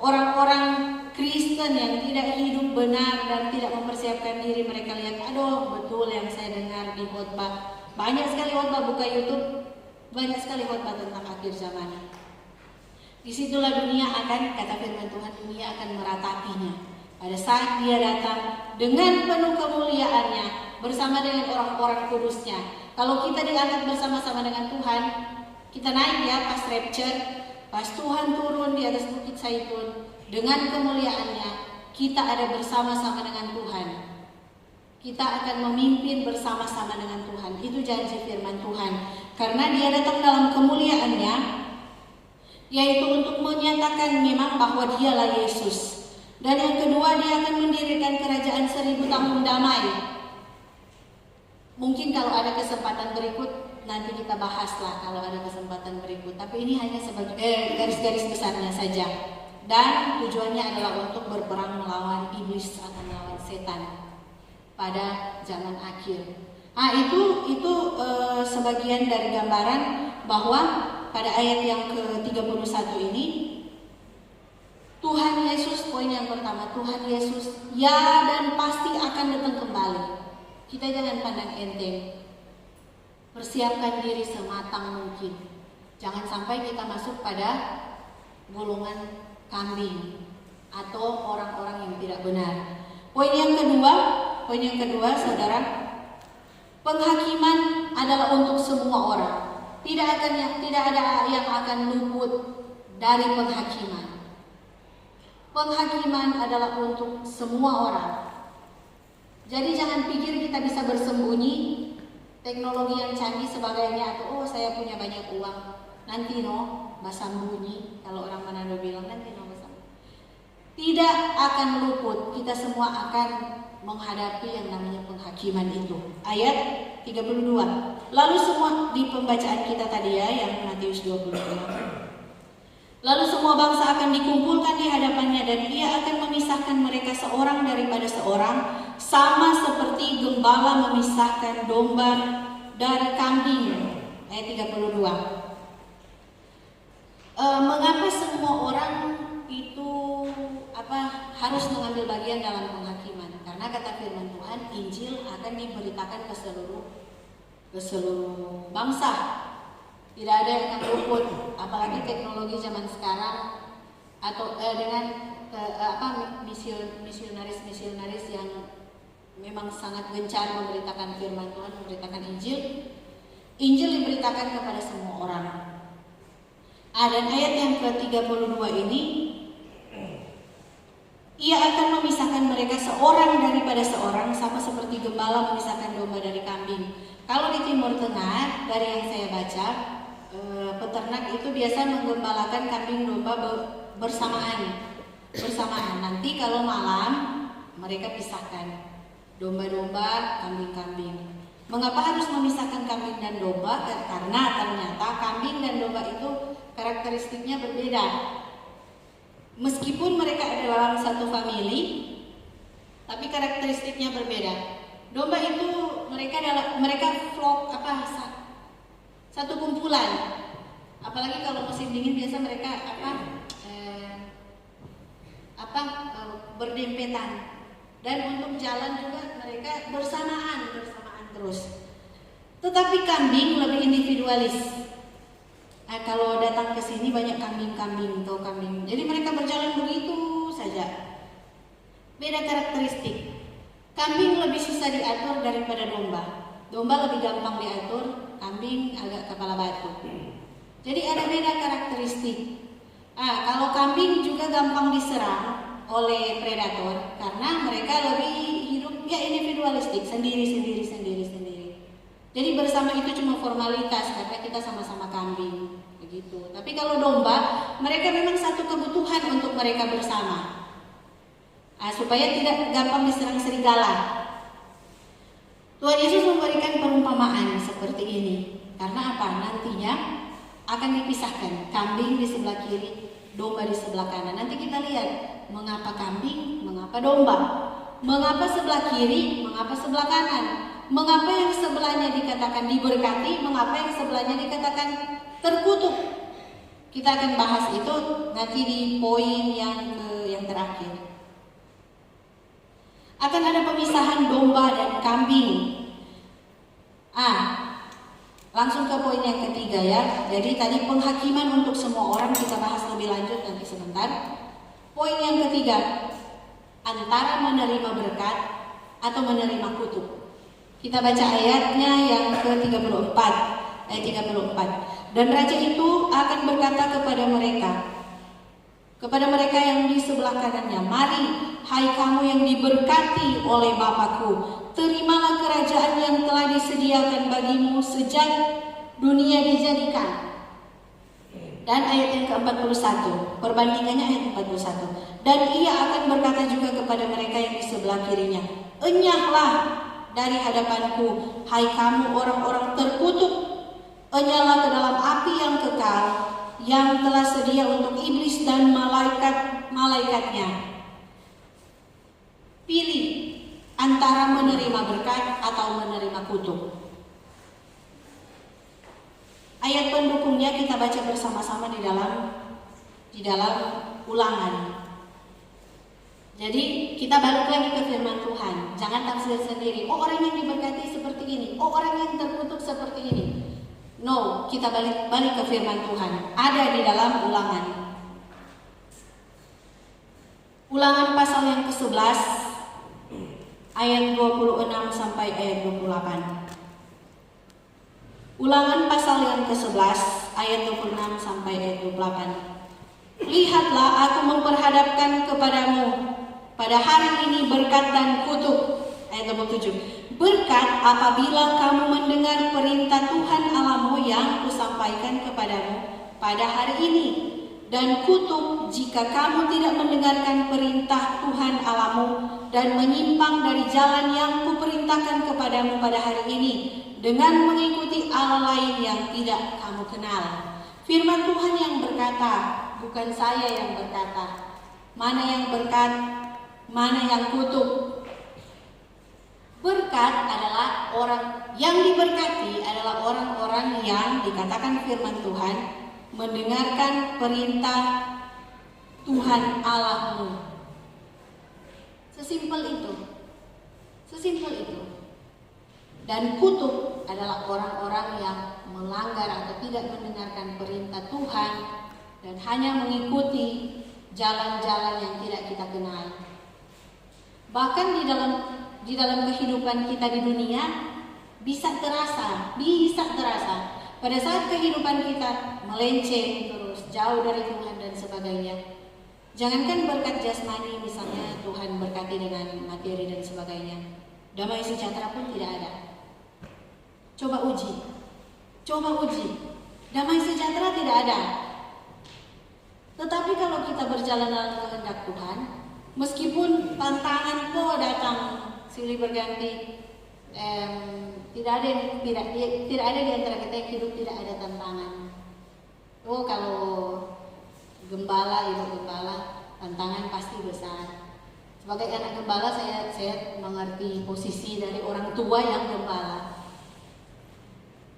Orang-orang Kristen yang tidak hidup benar dan tidak mempersiapkan diri, mereka lihat, aduh betul yang saya dengar di khotbah. Banyak sekali khotbah, buka YouTube, banyak sekali khotbah tentang akhir zaman. Disitulah dunia akan, kata firman Tuhan, dunia akan meratapinya. Pada saat dia datang dengan penuh kemuliaannya bersama dengan orang-orang kudusnya. Kalau kita diangkat bersama-sama dengan Tuhan, kita naik ya pas rapture, pas Tuhan turun di atas Bukit Zaitun dengan kemuliaannya, kita ada bersama-sama dengan Tuhan. Kita akan memimpin bersama-sama dengan Tuhan. Itu janji firman Tuhan. Karena dia datang dalam kemuliaannya, yaitu untuk menyatakan memang bahwa dialah Yesus. Dan yang kedua, dia akan mendirikan kerajaan 1000 tahun damai. Mungkin kalau ada kesempatan berikut, nanti kita bahaslah kalau ada kesempatan berikut. Tapi ini hanya sebagai garis-garis besarnya saja. Dan tujuannya adalah untuk berperang melawan iblis atau melawan setan pada zaman akhir. Itu sebagian dari gambaran bahwa pada ayat yang ke-31 ini, Tuhan Yesus, poin yang pertama, Tuhan Yesus ya dan pasti akan datang kembali. Kita jangan pandang enteng. Persiapkan diri sematang mungkin. Jangan sampai kita masuk pada golongan kambing atau orang-orang yang tidak benar. Poin yang kedua, saudara, penghakiman adalah untuk semua orang. Tidak ada yang akan luput dari penghakiman. Penghakiman adalah untuk semua orang. Jadi jangan pikir kita bisa bersembunyi, teknologi yang canggih sebagainya, atau saya punya banyak uang, nanti basambunyi, kalau orang Manado bilang nanti basambunyi. Tidak akan luput, kita semua akan menghadapi yang namanya penghakiman itu. Ayat 32. Lalu semua di pembacaan kita tadi ya, yang Matius 26. Lalu semua bangsa akan dikumpulkan di hadapannya, dan ia akan memisahkan mereka seorang daripada seorang, sama seperti gembala memisahkan domba dari kambing. Ayat 32. Mengapa semua orang itu harus mengambil bagian dalam penghakiman? Karena kata firman Tuhan, Injil akan diberitakan ke seluruh ke seluruh bangsa. Tidak ada yang akan luput, apalagi teknologi zaman sekarang atau dengan misionaris yang memang sangat gencar memberitakan firman Tuhan, memberitakan Injil. Injil diberitakan kepada semua orang. Dan ayat yang ke-32 ini, ia akan memisahkan mereka seorang daripada seorang, sama seperti gembala memisahkan domba dari kambing. Kalau di Timur Tengah, dari yang saya baca, peternak itu biasa menggembalakan kambing domba bersamaan. Nanti kalau malam mereka pisahkan domba-domba, kambing-kambing. Mengapa harus memisahkan kambing dan domba? Karena ternyata kambing dan domba itu karakteristiknya berbeda. Meskipun mereka ada dalam satu famili, tapi karakteristiknya berbeda. Domba itu mereka flock satu kumpulan. Apalagi kalau musim dingin biasa mereka berdempetan. Dan untuk jalan juga mereka bersamaan terus. Tetapi kambing lebih individualis. Kalau datang ke sini banyak kambing. Jadi mereka berjalan begitu saja. Beda karakteristik. Kambing lebih susah diatur daripada domba. Domba lebih gampang diatur, kambing agak kepala batu. Jadi ada beda karakteristik. Kalau kambing juga gampang diserang oleh predator karena mereka lebih hidup individualistik, sendiri. Jadi bersama itu cuma formalitas karena kita sama-sama kambing begitu. Tapi kalau domba, mereka memang satu kebutuhan untuk mereka bersama. Supaya tidak gampang diserang serigala. Tuhan Yesus memberikan perumpamaan seperti ini. Karena apa? Nantinya akan dipisahkan, kambing di sebelah kiri, domba di sebelah kanan. Nanti kita lihat mengapa kambing, mengapa domba, mengapa sebelah kiri, mengapa sebelah kanan, mengapa yang sebelahnya dikatakan diberkati, mengapa yang sebelahnya dikatakan terkutuk. Kita akan bahas itu nanti di poin yang terakhir. Akan ada pemisahan domba dan kambing. Langsung ke poin yang ketiga ya. Jadi tadi penghakiman untuk semua orang kita bahas lebih lanjut nanti sebentar. Poin yang ketiga, antara menerima berkat atau menerima kutuk. Kita baca ayatnya yang ke-34, ayat 34. Dan raja itu akan berkata kepada mereka yang di sebelah kanannya, mari, hai kamu yang diberkati oleh Bapakku, terimalah kerajaan yang telah disediakan bagimu sejak dunia dijadikan. Dan ayat yang ke-41, perbandingannya ayat 41. Dan ia akan berkata juga kepada mereka yang di sebelah kirinya, enyahlah dari hadapanku, hai kamu orang-orang terkutuk, enyahlah ke dalam api yang kekal, yang telah sedia untuk iblis dan malaikat-malaikatnya. Pilih antara menerima berkat atau menerima kutuk. Ayat pendukungnya kita baca bersama-sama di dalam Ulangan. Jadi kita balik lagi ke firman Tuhan. Jangan tafsir sendiri. Oh, orang yang diberkati seperti ini. Oh, orang yang terkutuk seperti ini. No, kita balik ke firman Tuhan. Ada di dalam Ulangan. Ulangan pasal yang ke-11 ayat 26 sampai ayat 28. Ulangan pasal yang ke-11 ayat 26 sampai ayat 28. Lihatlah, aku memperhadapkan kepadamu pada hari ini berkat dan kutuk. Ayat 27. Berkat apabila kamu mendengar perintah Tuhan Allahmu yang kusampaikan kepadamu pada hari ini, dan kutuk jika kamu tidak mendengarkan perintah Tuhan Allahmu dan menyimpang dari jalan yang kuperintahkan kepadamu pada hari ini, dengan mengikuti Allah lain yang tidak kamu kenal. Firman Tuhan yang berkata, bukan saya yang berkata. Mana yang berkat, mana yang kutuk? Berkat adalah orang yang diberkati, adalah orang-orang yang dikatakan firman Tuhan mendengarkan perintah Tuhan Allahmu. Sesimpel itu. Dan kutuk adalah orang-orang yang melanggar atau tidak mendengarkan perintah Tuhan dan hanya mengikuti jalan-jalan yang tidak kita kenal. Bahkan di dalam kehidupan kita di dunia bisa terasa pada saat kehidupan kita melenceng terus jauh dari Tuhan dan sebagainya. Jangankan berkat jasmani, misalnya Tuhan berkati dengan materi dan sebagainya, damai sejahtera pun tidak ada. Coba uji, damai sejahtera tidak ada. Tetapi kalau kita berjalan dalam kehendak Tuhan, meskipun tantangan kok datang silih berganti, tidak ada di antara kita yang hidup tidak ada tantangan. Oh, kalau ibu gembala, tantangan pasti besar. Sebagai anak gembala, saya mengerti posisi dari orang tua yang gembala.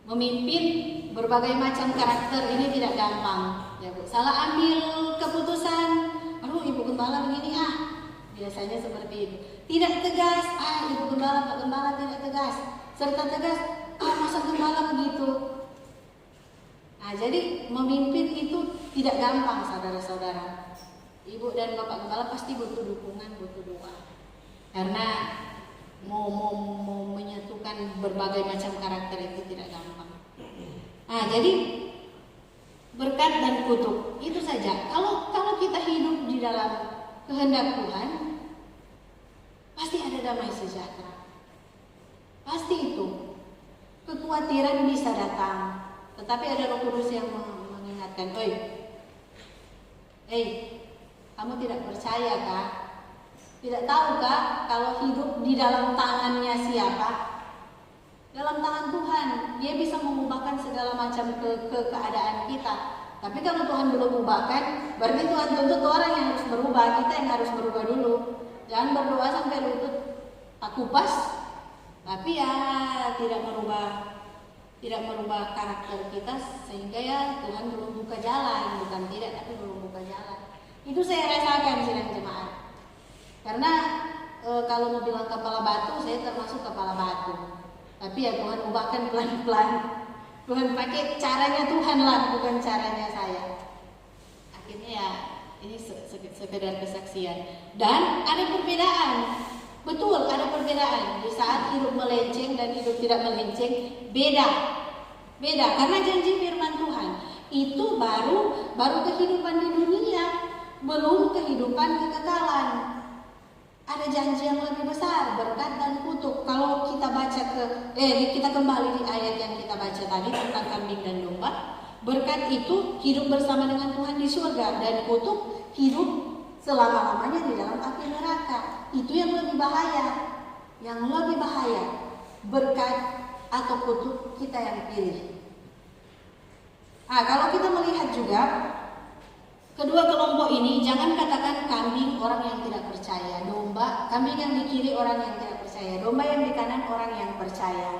Memimpin berbagai macam karakter ini tidak gampang, ya Bu. Salah ambil keputusan, aduh ibu gembala begini biasanya seperti itu. Tidak tegas, ibu gembala, Pak Gembala tidak tegas. Serta tegas, masa gembala begitu. Nah, jadi memimpin itu tidak gampang, saudara-saudara. Ibu dan Bapak Gembala pasti butuh dukungan, butuh doa. Karena mau menyatukan berbagai macam karakter itu tidak gampang. Nah, jadi berkat dan kutuk itu saja. Kalau kita hidup di dalam kehendak Tuhan, pasti ada damai sejahtera. Pasti itu. Kekhawatiran bisa datang, tetapi ada Roh Kudus yang mengingatkan, kamu tidak percaya kah? Tidak tahukah kalau hidup di dalam tangannya siapa? Dalam tangan Tuhan. Dia bisa mengubahkan segala macam keadaan kita. Tapi kalau Tuhan belum ubahkan, berarti Tuhan tuntut orang yang harus berubah. Kita yang harus berubah dulu. Jangan berdoa sampai lutut tak kupas, tapi tidak merubah karakter kita, sehingga Tuhan belum buka jalan. Bukan tidak, tapi belum buka jalan. Itu saya rasakan sidang jemaat. Karena kalau mau bilang kepala batu, saya termasuk kepala batu. Tapi Tuhan ubahkan pelan-pelan. Tuhan pakai caranya Tuhan lah, bukan caranya saya. Akhirnya ini sekedar kesaksian. Dan ada perbedaan. Betul, ada perbedaan. Di saat hidup melenceng dan hidup tidak melenceng, beda. Karena janji firman Tuhan itu baru kehidupan di dunia, belum kehidupan kekekalan. Ada janji yang lebih besar, berkat dan kutuk. Kalau kita baca kita kembali di ayat yang kita baca tadi tentang kambing dan domba, berkat itu hidup bersama dengan Tuhan di surga, dan kutuk hidup selama-lamanya di dalam api neraka. Itu yang lebih bahaya. Berkat atau kutuk, kita yang pilih. Kalau kita melihat juga kedua kelompok ini, jangan katakan kambing orang yang tidak percaya, domba, kambing yang di kiri orang yang tidak percaya, domba yang di kanan orang yang percaya.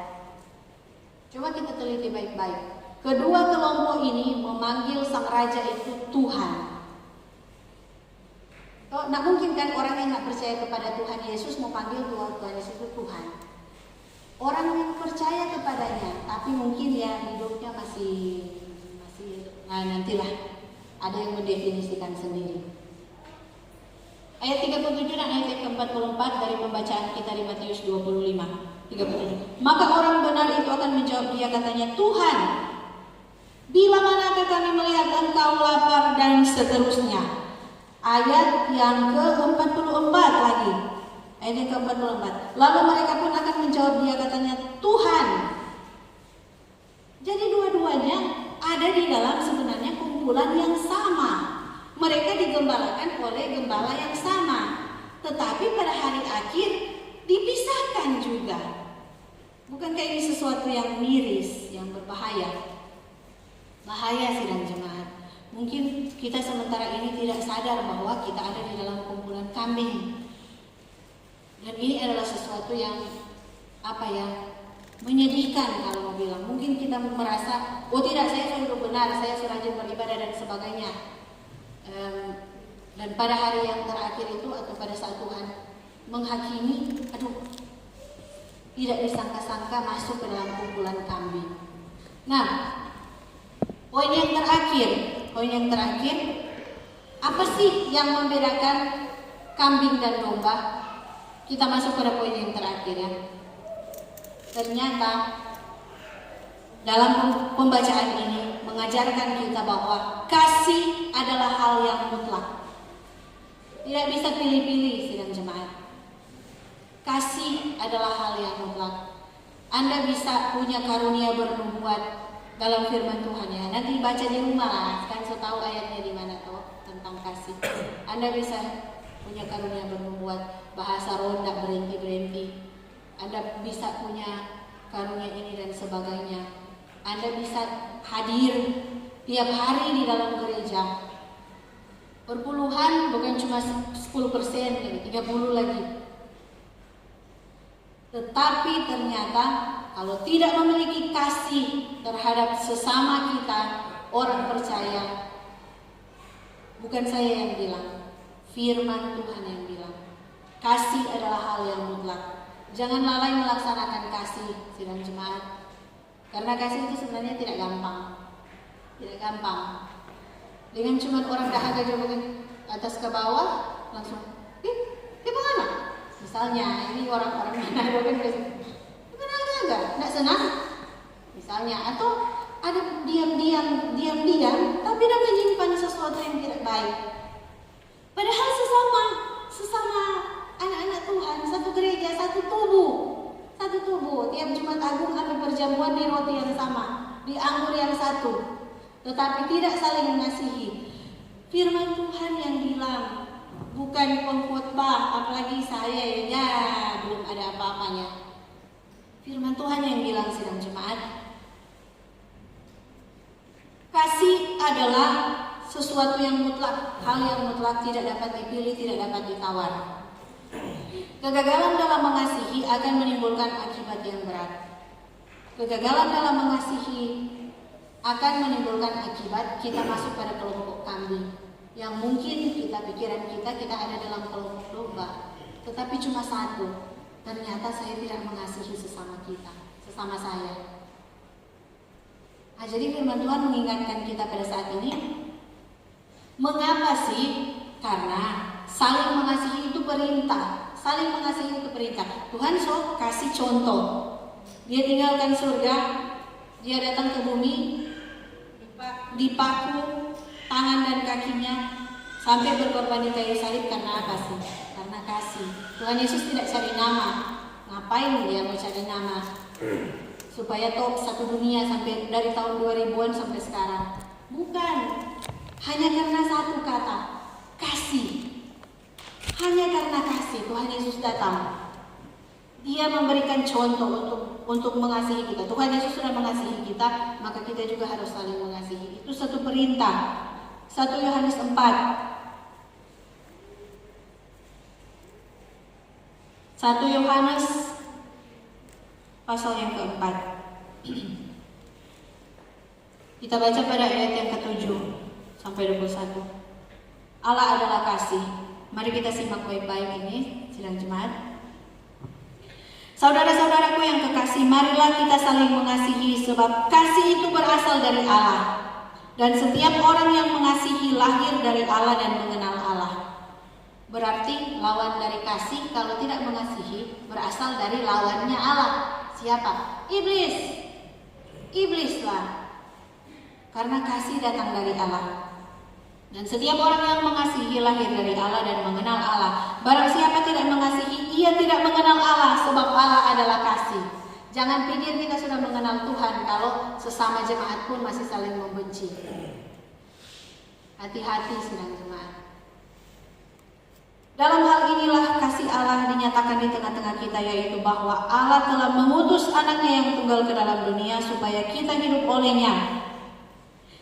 Coba kita teliti baik-baik. Kedua kelompok ini memanggil sang raja itu Tuhan. Nah, mungkin kan orang yang tidak percaya kepada Tuhan Yesus mau panggil Tuhan Yesus itu Tuhan. Orang yang percaya kepadanya, tapi mungkin hidupnya masih nantilah. Ada yang mendefinisikan sendiri. Ayat 37 dan ayat ke-44 dari pembacaan kita di Matius 25:37. Maka orang benar itu akan menjawab dia, katanya, Tuhan, bila manakah kami melihat Engkau lapar, dan seterusnya. Ayat yang ke-44 lagi. Ayat yang ke-44. Lalu mereka pun akan menjawab dia, katanya, Tuhan. Jadi dua-duanya ada di dalam sebenarnya kumpulan yang sama. Mereka digembalakan oleh gembala yang sama. Tetapi pada hari akhir dipisahkan juga. Bukankah ini sesuatu yang miris, yang berbahaya? Bahaya sidang jemaat. Mungkin kita sementara ini tidak sadar bahwa kita ada di dalam kumpulan kambing. Dan ini adalah sesuatu yang menyedihkan kalau mau bilang. Mungkin kita merasa, tidak, saya sungguh benar, saya rajin beribadah dan sebagainya. Dan pada hari yang terakhir itu, atau pada saat Tuhan menghakimi, tidak disangka-sangka masuk ke dalam kumpulan kambing. Nah, poin yang terakhir, apa sih yang membedakan kambing dan domba? Kita masuk pada poin yang terakhir ya. Ternyata dalam pembacaan ini mengajarkan kita bahwa kasih adalah hal yang mutlak. Tidak bisa pilih-pilih sidang jemaat. Kasih adalah hal yang mutlak. Anda bisa punya karunia bernubuat dalam firman Tuhan ya. Nanti baca di rumah lah, kan saya tahu ayatnya di mana tuh tentang kasih. Anda bisa punya karunia bernubuat, bahasa roh tidak berhenti-berhenti. Anda bisa punya karunia ini dan sebagainya. Anda bisa hadir tiap hari di dalam gereja. Perpuluhan bukan cuma 10%, 30 lagi. Tetapi ternyata kalau tidak memiliki kasih terhadap sesama kita, orang percaya, bukan saya yang bilang, firman Tuhan yang bilang, kasih adalah hal yang mutlak. Jangan lalai melaksanakan kasih, sidang jemaat. Karena kasih itu sebenarnya tidak gampang. Tidak gampang. Dengan cuma orang dahaga juga atas ke bawah, langsung, mana? Misalnya, ini orang-orang Manado kan dahaga, tidak senang. Misalnya, atau ada diam-diam, tapi dia menyimpan sesuatu yang tidak baik. Padahal sesama anak-anak Tuhan, satu gereja, satu tubuh. Tiap Jumat Agung ada perjamuan di roti yang sama, di anggur yang satu, tetapi tidak saling mengasihi. Firman Tuhan yang bilang, bukan pengkhotbah, apalagi saya ya belum ada apa-apanya. Firman Tuhan yang bilang, sidang jemaat, kasih adalah sesuatu yang mutlak, hal yang mutlak, tidak dapat dipilih, tidak dapat ditawar. Kegagalan dalam mengasihi akan menimbulkan akibat yang berat. Kegagalan dalam mengasihi akan menimbulkan akibat kita masuk pada kelompok kambing, yang mungkin pikiran kita ada dalam kelompok domba, tetapi cuma satu. Ternyata saya tidak mengasihi sesama saya. Nah, jadi firman Tuhan mengingatkan kita pada saat ini, mengapa sih? Karena saling mengasihi itu perintah. Tuhan kasih contoh. Dia tinggalkan surga, dia datang ke bumi, dipaku tangan dan kakinya sampai berkorban di kayu salib. Karena apa sih? Karena kasih. Tuhan Yesus tidak cari nama. Ngapain dia mau cari nama? Supaya top satu dunia sampai dari tahun 2000-an sampai sekarang. Bukan. Hanya karena satu kata, kasih. Hanya karena kasih Tuhan Yesus datang. Dia memberikan contoh untuk mengasihi kita. Tuhan Yesus sudah mengasihi kita, maka kita juga harus saling mengasihi. Itu satu perintah. 1 Yohanes 4. 1 Yohanes pasal yang keempat. Kita baca pada ayat yang ke-7 sampai 21. Allah adalah kasih. Mari kita simak baik-baik ini, sidang jemaat. Saudara-saudaraku yang kekasih, marilah kita saling mengasihi, sebab kasih itu berasal dari Allah. Dan setiap orang yang mengasihi lahir dari Allah dan mengenal Allah. Berarti lawan dari kasih kalau tidak mengasihi berasal dari lawannya Allah. Siapa? Iblislah. Karena kasih datang dari Allah. Dan setiap orang yang mengasihi lahir dari Allah dan mengenal Allah. Barang siapa tidak mengasihi, ia tidak mengenal Allah, sebab Allah adalah kasih. Jangan pikir kita sudah mengenal Tuhan kalau sesama jemaat pun masih saling membenci. Hati-hati sidang jemaat. Dalam hal inilah kasih Allah dinyatakan di tengah-tengah kita, yaitu bahwa Allah telah mengutus anaknya yang tunggal ke dalam dunia supaya kita hidup olehnya.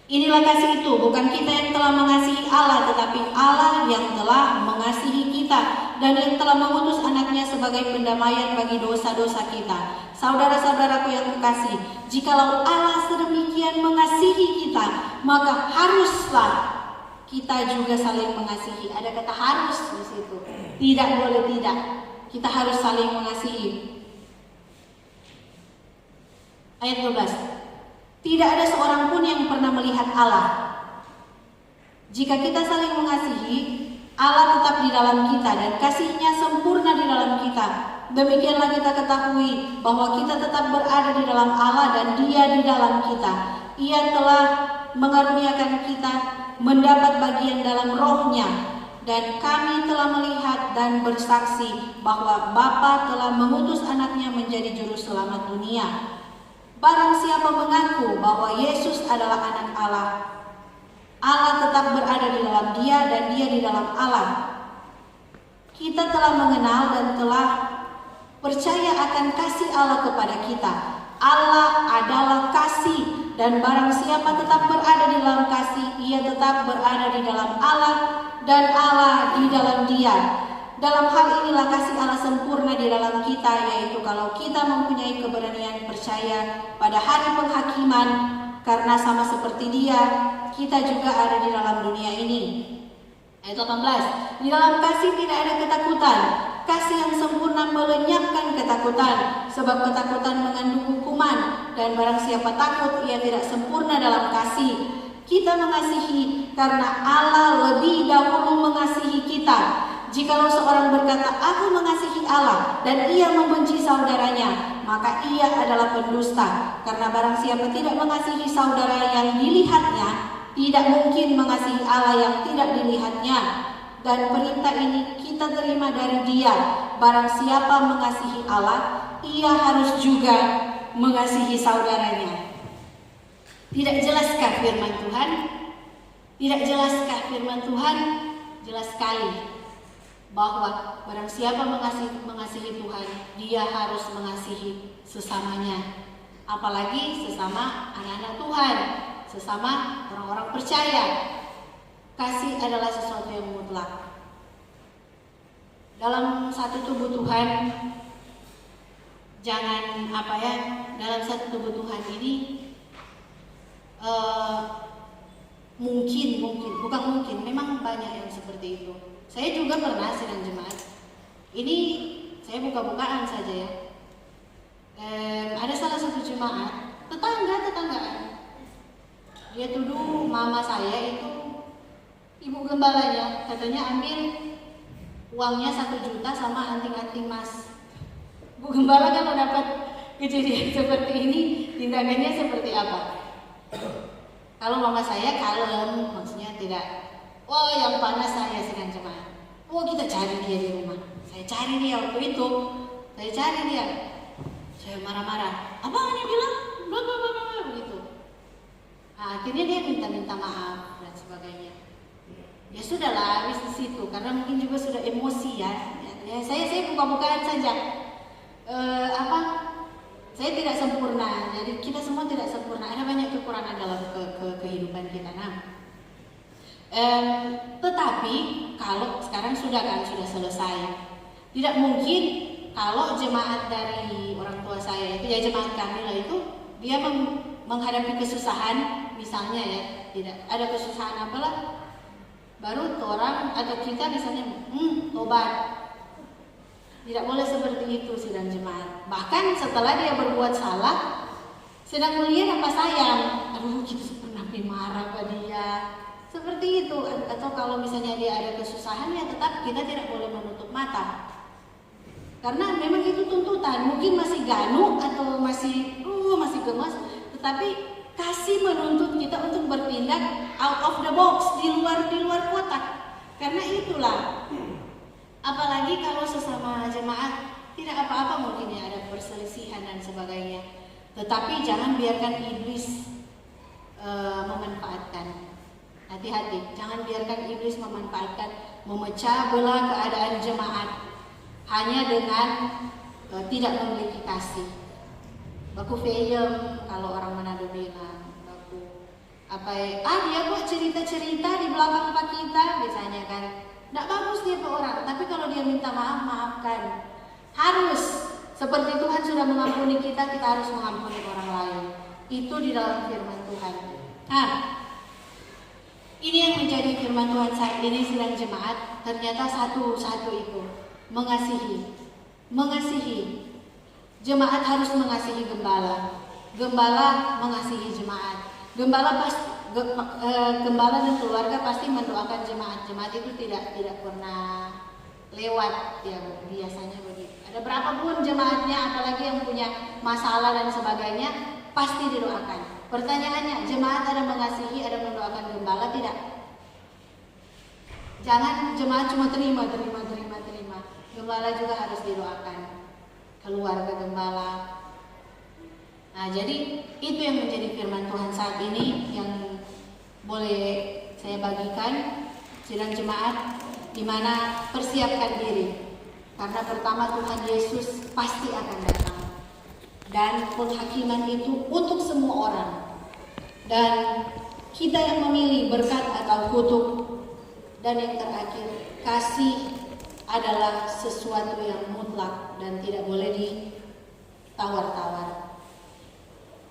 Inilah kasih itu, bukan kita yang telah mengasihi Allah, tetapi Allah yang telah mengasihi kita dan yang telah mengutus anaknya sebagai pendamaian bagi dosa-dosa kita. Saudara-saudaraku yang kekasih, jikalau Allah sedemikian mengasihi kita, maka haruslah kita juga saling mengasihi. Ada kata harus di situ. Tidak boleh tidak. Kita harus saling mengasihi. Ayat 12. Tidak ada seorang pun yang pernah melihat Allah. Jika kita saling mengasihi, Allah tetap di dalam kita dan kasih-Nya sempurna di dalam kita. Demikianlah kita ketahui bahwa kita tetap berada di dalam Allah dan Dia di dalam kita. Ia telah mengaruniakan kita mendapat bagian dalam roh-Nya, dan kami telah melihat dan bersaksi bahwa Bapa telah mengutus anaknya menjadi juru selamat dunia. Barang siapa mengaku bahwa Yesus adalah anak Allah, Allah tetap berada di dalam Dia dan Dia di dalam Allah. Kita telah mengenal dan telah percaya akan kasih Allah kepada kita. Allah adalah kasih, dan barang siapa tetap berada di dalam kasih, ia tetap berada di dalam Allah dan Allah di dalam Dia. Dalam hal inilah kasih Allah sempurna di dalam kita, yaitu kalau kita mempunyai keberanian percaya pada hari penghakiman, karena sama seperti Dia, kita juga ada di dalam dunia ini. Ayat 18. Di dalam kasih tidak ada ketakutan. Kasih yang sempurna melenyapkan ketakutan, sebab ketakutan mengandung hukuman, dan barang siapa takut ia tidak sempurna dalam kasih. Kita mengasihi karena Allah lebih dahulu mengasihi kita. Jikalau seorang berkata, aku mengasihi Allah, dan ia membenci saudaranya, maka ia adalah pendusta. Karena barang siapa tidak mengasihi saudara yang dilihatnya, tidak mungkin mengasihi Allah yang tidak dilihatnya. Dan perintah ini kita terima dari Dia. Barang siapa mengasihi Allah, ia harus juga mengasihi saudaranya. Tidak jelaskah firman Tuhan? Tidak jelaskah firman Tuhan? Jelas sekali bahwa barang siapa mengasihi Tuhan, dia harus mengasihi sesamanya. Apalagi sesama anak-anak Tuhan, sesama orang-orang percaya. Kasih adalah sesuatu yang mutlak. Dalam satu tubuh Tuhan, dalam satu tubuh Tuhan ini memang banyak yang seperti itu. Saya juga pernah sidang jemaat. Ini saya buka-bukaan saja ya. Ada salah satu jemaat, tetanggaan. Dia tuduh mama saya itu ibu gembalanya, katanya ambil uangnya 1 juta sama anting-anting emas. Bu gembala kalau dapat kejadian seperti ini, tindakannya seperti apa? Kalau mama saya kalem, maksudnya tidak, yang panas saya sedang jemaat. Kita cari dia di rumah. Saya cari dia waktu itu. Saya marah-marah. Abangnya bilang, begitu. Nah, akhirnya dia minta maaf dan sebagainya. Ya sudahlah, habis di situ karena mungkin juga sudah emosi ya. Saya buka-bukaan saja. Saya tidak sempurna. Jadi kita semua tidak sempurna. Ada banyak kekurangan dalam kehidupan kita. Tetapi kalau sekarang sudah selesai. Tidak mungkin kalau jemaat dari orang tua saya itu, ya jemaat kami lah itu, dia menghadapi kesusahan, misalnya ya, tidak ada kesusahan apalah, baru orang atau kita misalnya tobat. Tidak boleh seperti itu sidang jemaat. Bahkan setelah dia berbuat salah, sedang melihat apa sayang, kita pernah marah pada dia, seperti itu. Atau kalau misalnya dia ada kesusahan, ya tetap kita tidak boleh menutup mata, karena memang itu tuntutan. Mungkin masih ganu atau masih gemas, tetapi kasih menuntut kita untuk bertindak out of the box, di luar kotak. Karena itulah, apalagi kalau sesama jemaat tidak apa-apa, mungkin ya ada perselisihan dan sebagainya. Tetapi jangan biarkan iblis memanfaatkan. Hati-hati, jangan biarkan iblis memanfaatkan, memecah belah keadaan jemaat hanya dengan tidak memiliki kasih. Baku film, kalau orang Manado bilang, dia kok cerita-cerita di belakang Pak kita, biasanya kan. Tidak bagus dia ke orang, tapi kalau dia minta maaf, maafkan. Harus, seperti Tuhan sudah mengampuni kita, kita harus mengampuni orang lain. Itu di dalam firman Tuhan. Ini yang menjadi firman Tuhan saat ini sidang jemaat. Ternyata satu itu, mengasihi. Jemaat harus mengasihi gembala. Gembala mengasihi jemaat. Gembala dan keluarga pasti mendoakan jemaat. Jemaat itu tidak pernah lewat ya, biasanya begitu. Ada berapa pun jemaatnya, apalagi yang punya masalah dan sebagainya, pasti didoakan. Pertanyaannya, jemaat ada mengasihi, ada mendoakan gembala tidak? Jangan jemaat cuma terima. Gembala juga harus didoakan. Keluarga gembala. Nah, jadi itu yang menjadi firman Tuhan saat ini yang boleh saya bagikan. Sidang jemaat, di mana persiapkan diri. Karena pertama Tuhan Yesus pasti akan datang. Dan penghakiman itu untuk semua orang. Dan kita yang memilih berkat atau kutuk. Dan yang terakhir, kasih adalah sesuatu yang mutlak dan tidak boleh ditawar-tawar.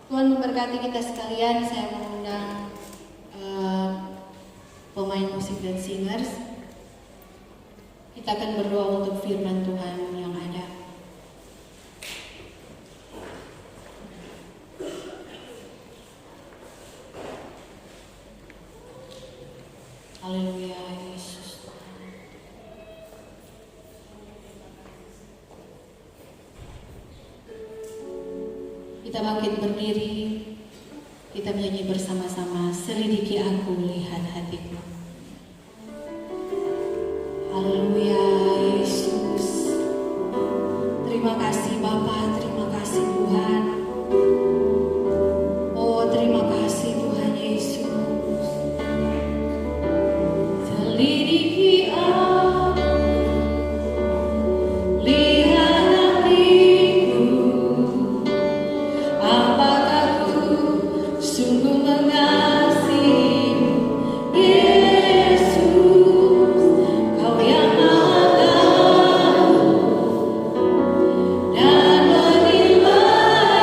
Tuhan memberkati kita sekalian. Saya mengundang pemain musik dan singers. Kita akan berdoa untuk firman Tuhan yang ada. Haleluya, Yesus. Kita bangkit berdiri, kita menyanyi bersama-sama, selidiki aku, lihat hatiku. Haleluya, Yesus. Terima kasih Bapa, terima kasih Tuhan. Oh, terima kasih Tuhan Yesus. Selidiki aku, lihat hatiku. Apakah ku sungguh mengasihimu, Yesus? Kau yang Maha Tahu dan menilai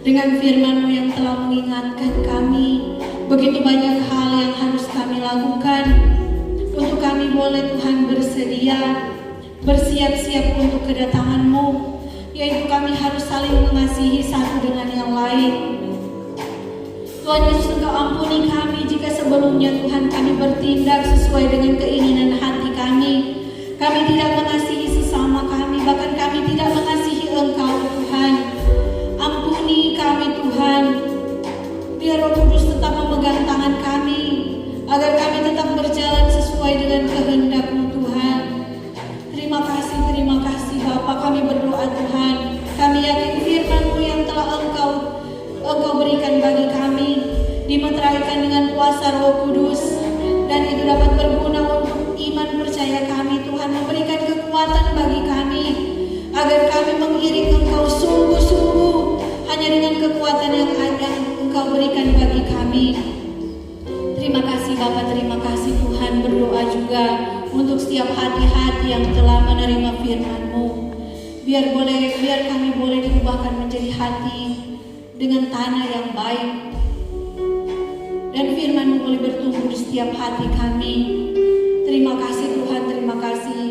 Dengan firman-Mu yang telah mengingatkan kami, begitu banyak hal yang harus kami lakukan untuk kami boleh Tuhan bersedia, bersiap-siap untuk kedatangan-Mu, yaitu kami harus saling mengasihi satu dengan yang lain. Tuhan Yesus, Engkau ampuni kami jika sebelumnya Tuhan kami bertindak sesuai dengan keinginan hati kami. Kami tidak mengasihi sesama kami, bahkan kami tidak mengasihi Engkau Tuhan. Ampuni kami Tuhan. Biar Roh Kudus tetap memegang tangan kami, agar kami tetap berjalan sesuai dengan kehendak-Mu Tuhan. Terima kasih Bapa, kami berdoa Tuhan. Kami yakin firman-Mu yang telah Engkau berikan bagi kami dimeteraikan dengan kuasa Roh Kudus, dan itu dapat berguna untuk iman percaya kami Tuhan, memberikan kekuatan bagi kami agar kami mengiring Engkau sungguh-sungguh hanya dengan kekuatan yang Engkau berikan bagi kami. Terima kasih Bapa, terima kasih Tuhan. Berdoa juga untuk setiap hati-hati yang telah menerima firman-Mu. Biar kami boleh diubahkan menjadi hati dengan tanah yang baik, dan firman-Mu boleh bertumbuh di setiap hati kami. Terima kasih Tuhan, terima kasih.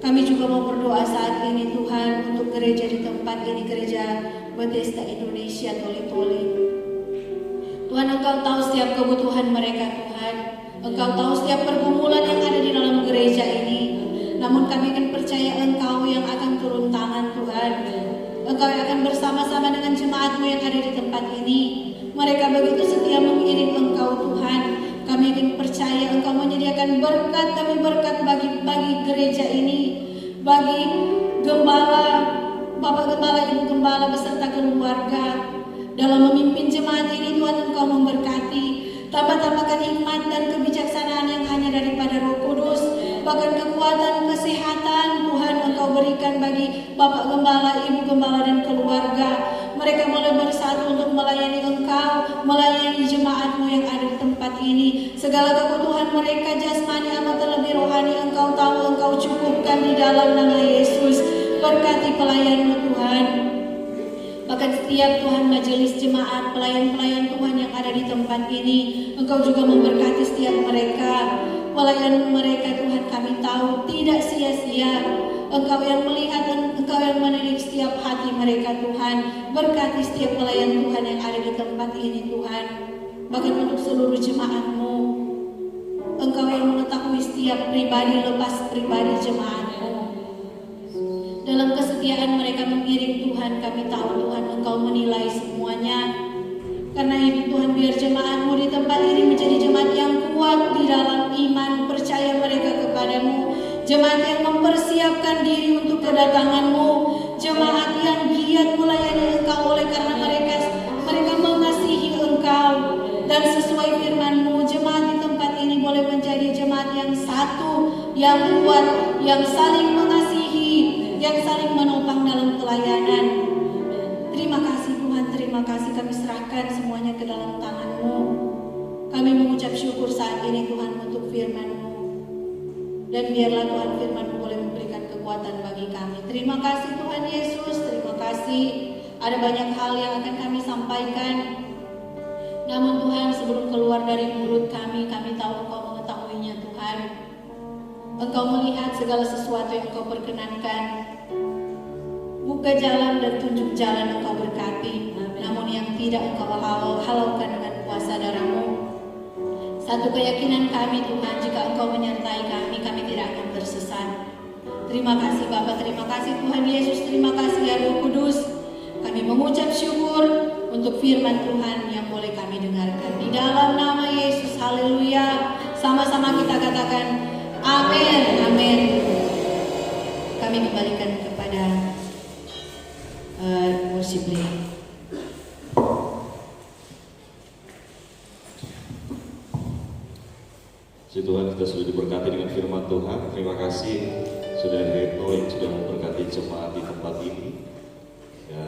Kami juga mau berdoa saat ini Tuhan untuk gereja di tempat ini, Gereja Bethesda Indonesia Toli-Toli. Tuhan, Engkau tahu setiap kebutuhan mereka Tuhan. Engkau tahu setiap pergumulan yang ada di dalam gereja ini. Namun kami akan percaya Engkau yang akan turun tangan Tuhan. Engkau yang akan bersama-sama dengan jemaat-Mu yang ada di tempat ini. Mereka begitu setia mengiring Engkau Tuhan. Kami ingin percaya Engkau menyediakan berkat demi berkat bagi gereja ini, bagi gembala, Bapak Gembala, Ibu Gembala beserta keluarga. Dalam memimpin jemaat ini Tuhan, Engkau memberkati, tambahkan hikmat dan kebijaksanaan yang hanya daripada Roh Kudus, bahkan kekuatan, kesehatan Tuhan Engkau berikan bagi Bapak Gembala, Ibu Gembala dan keluarga. Mereka boleh bersatu untuk melayani Engkau, melayani jemaat-Mu yang ada di tempat ini. Segala kebutuhan mereka jasmani amat terlebih rohani Engkau tahu, Engkau cukupkan di dalam nama Yesus. Berkati pelayan-Mu Tuhan. Bahkan setiap Tuhan majelis jemaat, pelayan-pelayan Tuhan yang ada di tempat ini, Engkau juga memberkati setiap mereka. Pelayan mereka Tuhan kami tahu tidak sia-sia. Engkau yang melihat dan Engkau yang mendidik setiap hati mereka Tuhan. Berkati setiap pelayan Tuhan yang ada di tempat ini Tuhan. Bahkan untuk seluruh jemaat-Mu, Engkau yang mengetahui setiap pribadi lepas pribadi jemaat-Mu. Dalam kesetiaan mereka mengiring Tuhan, kami tahu Tuhan Engkau menilai semuanya. Karena itu Tuhan, biar jemaat-Mu di tempat ini menjadi jemaat yang kuat di dalam iman, percaya mereka kepadamu. Jemaat yang mempersiapkan diri untuk kedatangan-Mu. Jemaat yang giat melayani Engkau oleh karena mereka mengasihi Engkau. Dan sesuai firman-Mu, jemaat di tempat ini boleh menjadi jemaat yang satu, yang kuat, yang saling mengasihi, yang saling menopang dalam pelayanan. Terima kasih Tuhan, terima kasih. Kami serahkan semuanya ke dalam tangan-Mu. Kami mengucap syukur saat ini Tuhan untuk firman-Mu. Dan biarlah Tuhan firman-Mu boleh memberikan kekuatan bagi kami. Terima kasih Tuhan Yesus, terima kasih. Ada banyak hal yang akan kami sampaikan. Namun Tuhan, sebelum keluar dari mulut kami tahu Engkau mengetahuinya Tuhan. Engkau melihat segala sesuatu yang Engkau perkenankan. Buka jalan dan tunjuk jalan Engkau berkati. Namun yang tidak Engkau halaukan dengan kuasa darah-Mu. Satu keyakinan kami Tuhan, jika Engkau menyertai kami tidak akan tersesat. Terima kasih Bapa, terima kasih Tuhan Yesus, terima kasih ya Roh Kudus. Kami mengucap syukur untuk firman Tuhan yang boleh kami dengarkan. Di dalam nama Yesus, haleluya. Sama-sama kita katakan amin, amin. Kami kembalikan kepada worship leader. Tuhan, kita sudah diberkati dengan firman Tuhan. Terima kasih Saudara Retno yang sudah memberkati jemaat di tempat ini. Ya,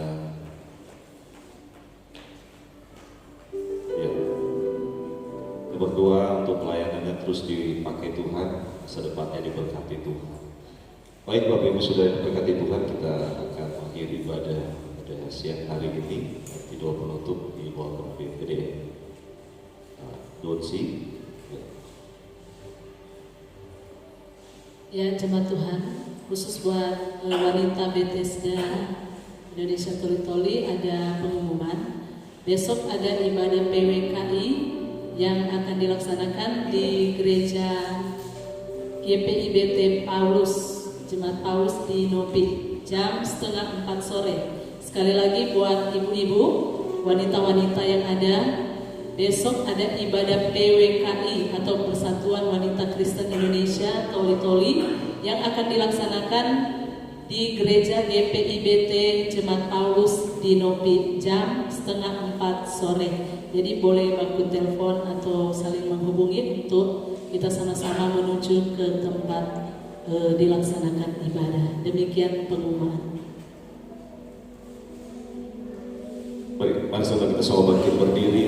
kita berdoa untuk pelayanannya terus dipakai Tuhan, masa depannya diberkati Tuhan. Baik Bapak Ibu sudah diberkati Tuhan, kita akan mengakhiri ibadah pada siang hari ini di doa penutup di bawah kepemimpinan Donsi. Ya, jemaat Tuhan, khusus buat wanita Bethesda Indonesia Toli-Toli ada pengumuman. Besok ada ibadah PWKI yang akan dilaksanakan di gereja GPIBT Paulus, Jemaat Paulus di Nopi, jam 3:30 sore. Sekali lagi buat ibu-ibu, wanita-wanita yang ada, besok ada ibadah PWKI atau Persatuan Wanita Kristen Indonesia Toli-Toli yang akan dilaksanakan di gereja GPIBT Jemaat Paulus di Nopi jam 3:30 sore. Jadi boleh baku telepon atau saling menghubungi untuk kita sama-sama menuju ke tempat dilaksanakan ibadah. Demikian pengumuman. Mari saudara kita sama bangkit berdiri.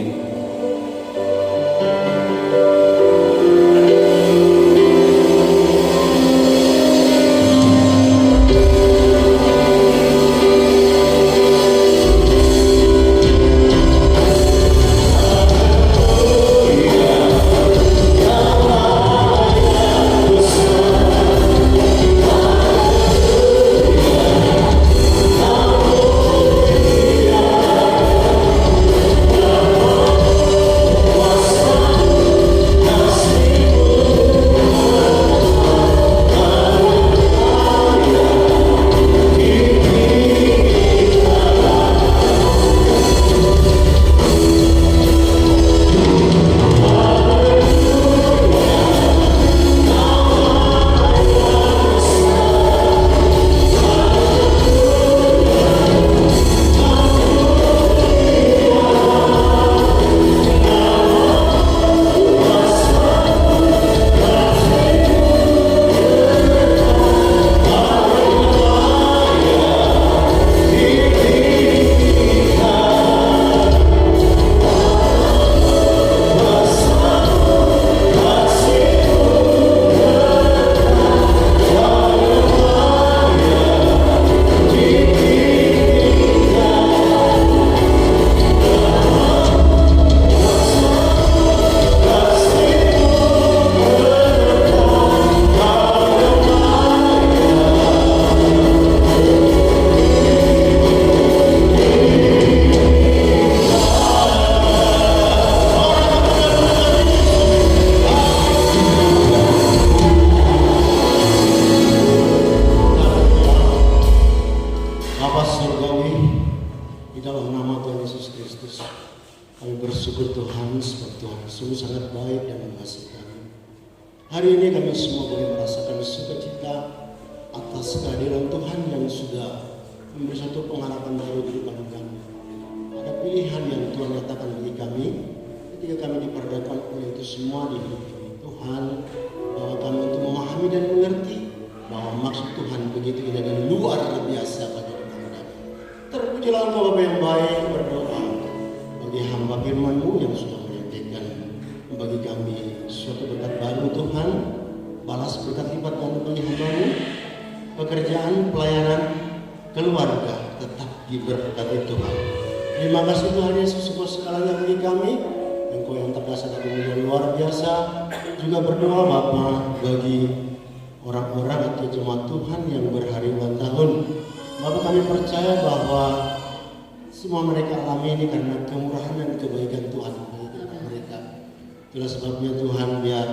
Itulah sebabnya Tuhan biar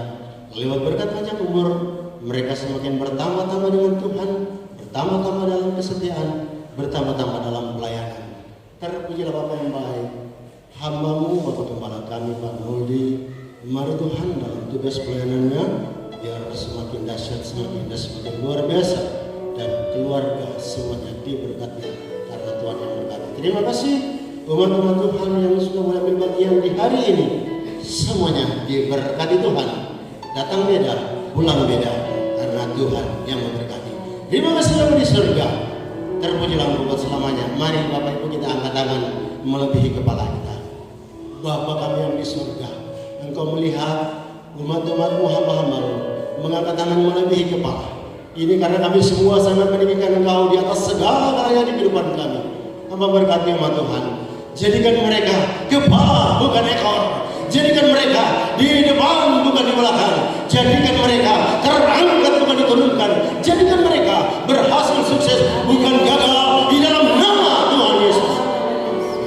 lewat berkat panjang umur mereka semakin bertambah-tambah dengan Tuhan, bertambah-tambah dalam kesetiaan, bertambah-tambah dalam pelayanan. Terpujilah Bapa yang baik, hamba-Mu Bapak Gembala kami Pak Muldi, mari Tuhan dalam tugas pelayanannya biar semakin dahsyat, semakin luar biasa, dan keluarga semuanya diberkati karena Tuhan yang berkati. Terima kasih umat-umat Tuhan yang sudah mengambil bagian di hari ini. Semuanya diberkati Tuhan. Datang beda, pulang beda, karena Tuhan yang memberkati. Terima kasih Bapa di surga. Terpujilah Engkau selamanya. Mari Bapak Ibu kita angkat tangan melebihi kepala kita. Bapa kami yang di surga, Engkau melihat umat-umat-Mu, hamba-hamba-Mu mengangkat tangan melebihi kepala. Ini karena kami semua sangat meninggikan Engkau di atas segala galanya di kehidupan kami. Hamba berkati sama Tuhan. Jadikan mereka kepala bukan ekor. Jadikan mereka di depan bukan di belakang. Jadikan mereka terangkat bukan diturunkan. Jadikan mereka berhasil sukses bukan gagal di dalam nama Tuhan Yesus.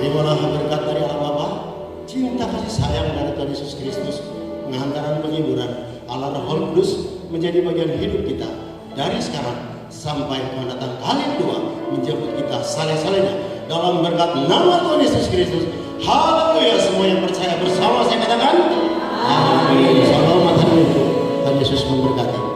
Terimalah berkat dari Allah Bapa, cinta kasih sayang dari Tuhan Yesus Kristus, penghantaran penghiburan Allah Roh Kudus menjadi bagian hidup kita dari sekarang sampai Tuhan datang kali kedua menjemput kita saleh-salehnya dalam berkat nama Tuhan Yesus Kristus. Haleluya. Semua yang percaya bersama saya katakan amin. Salam Tuhan Yesus memberkati.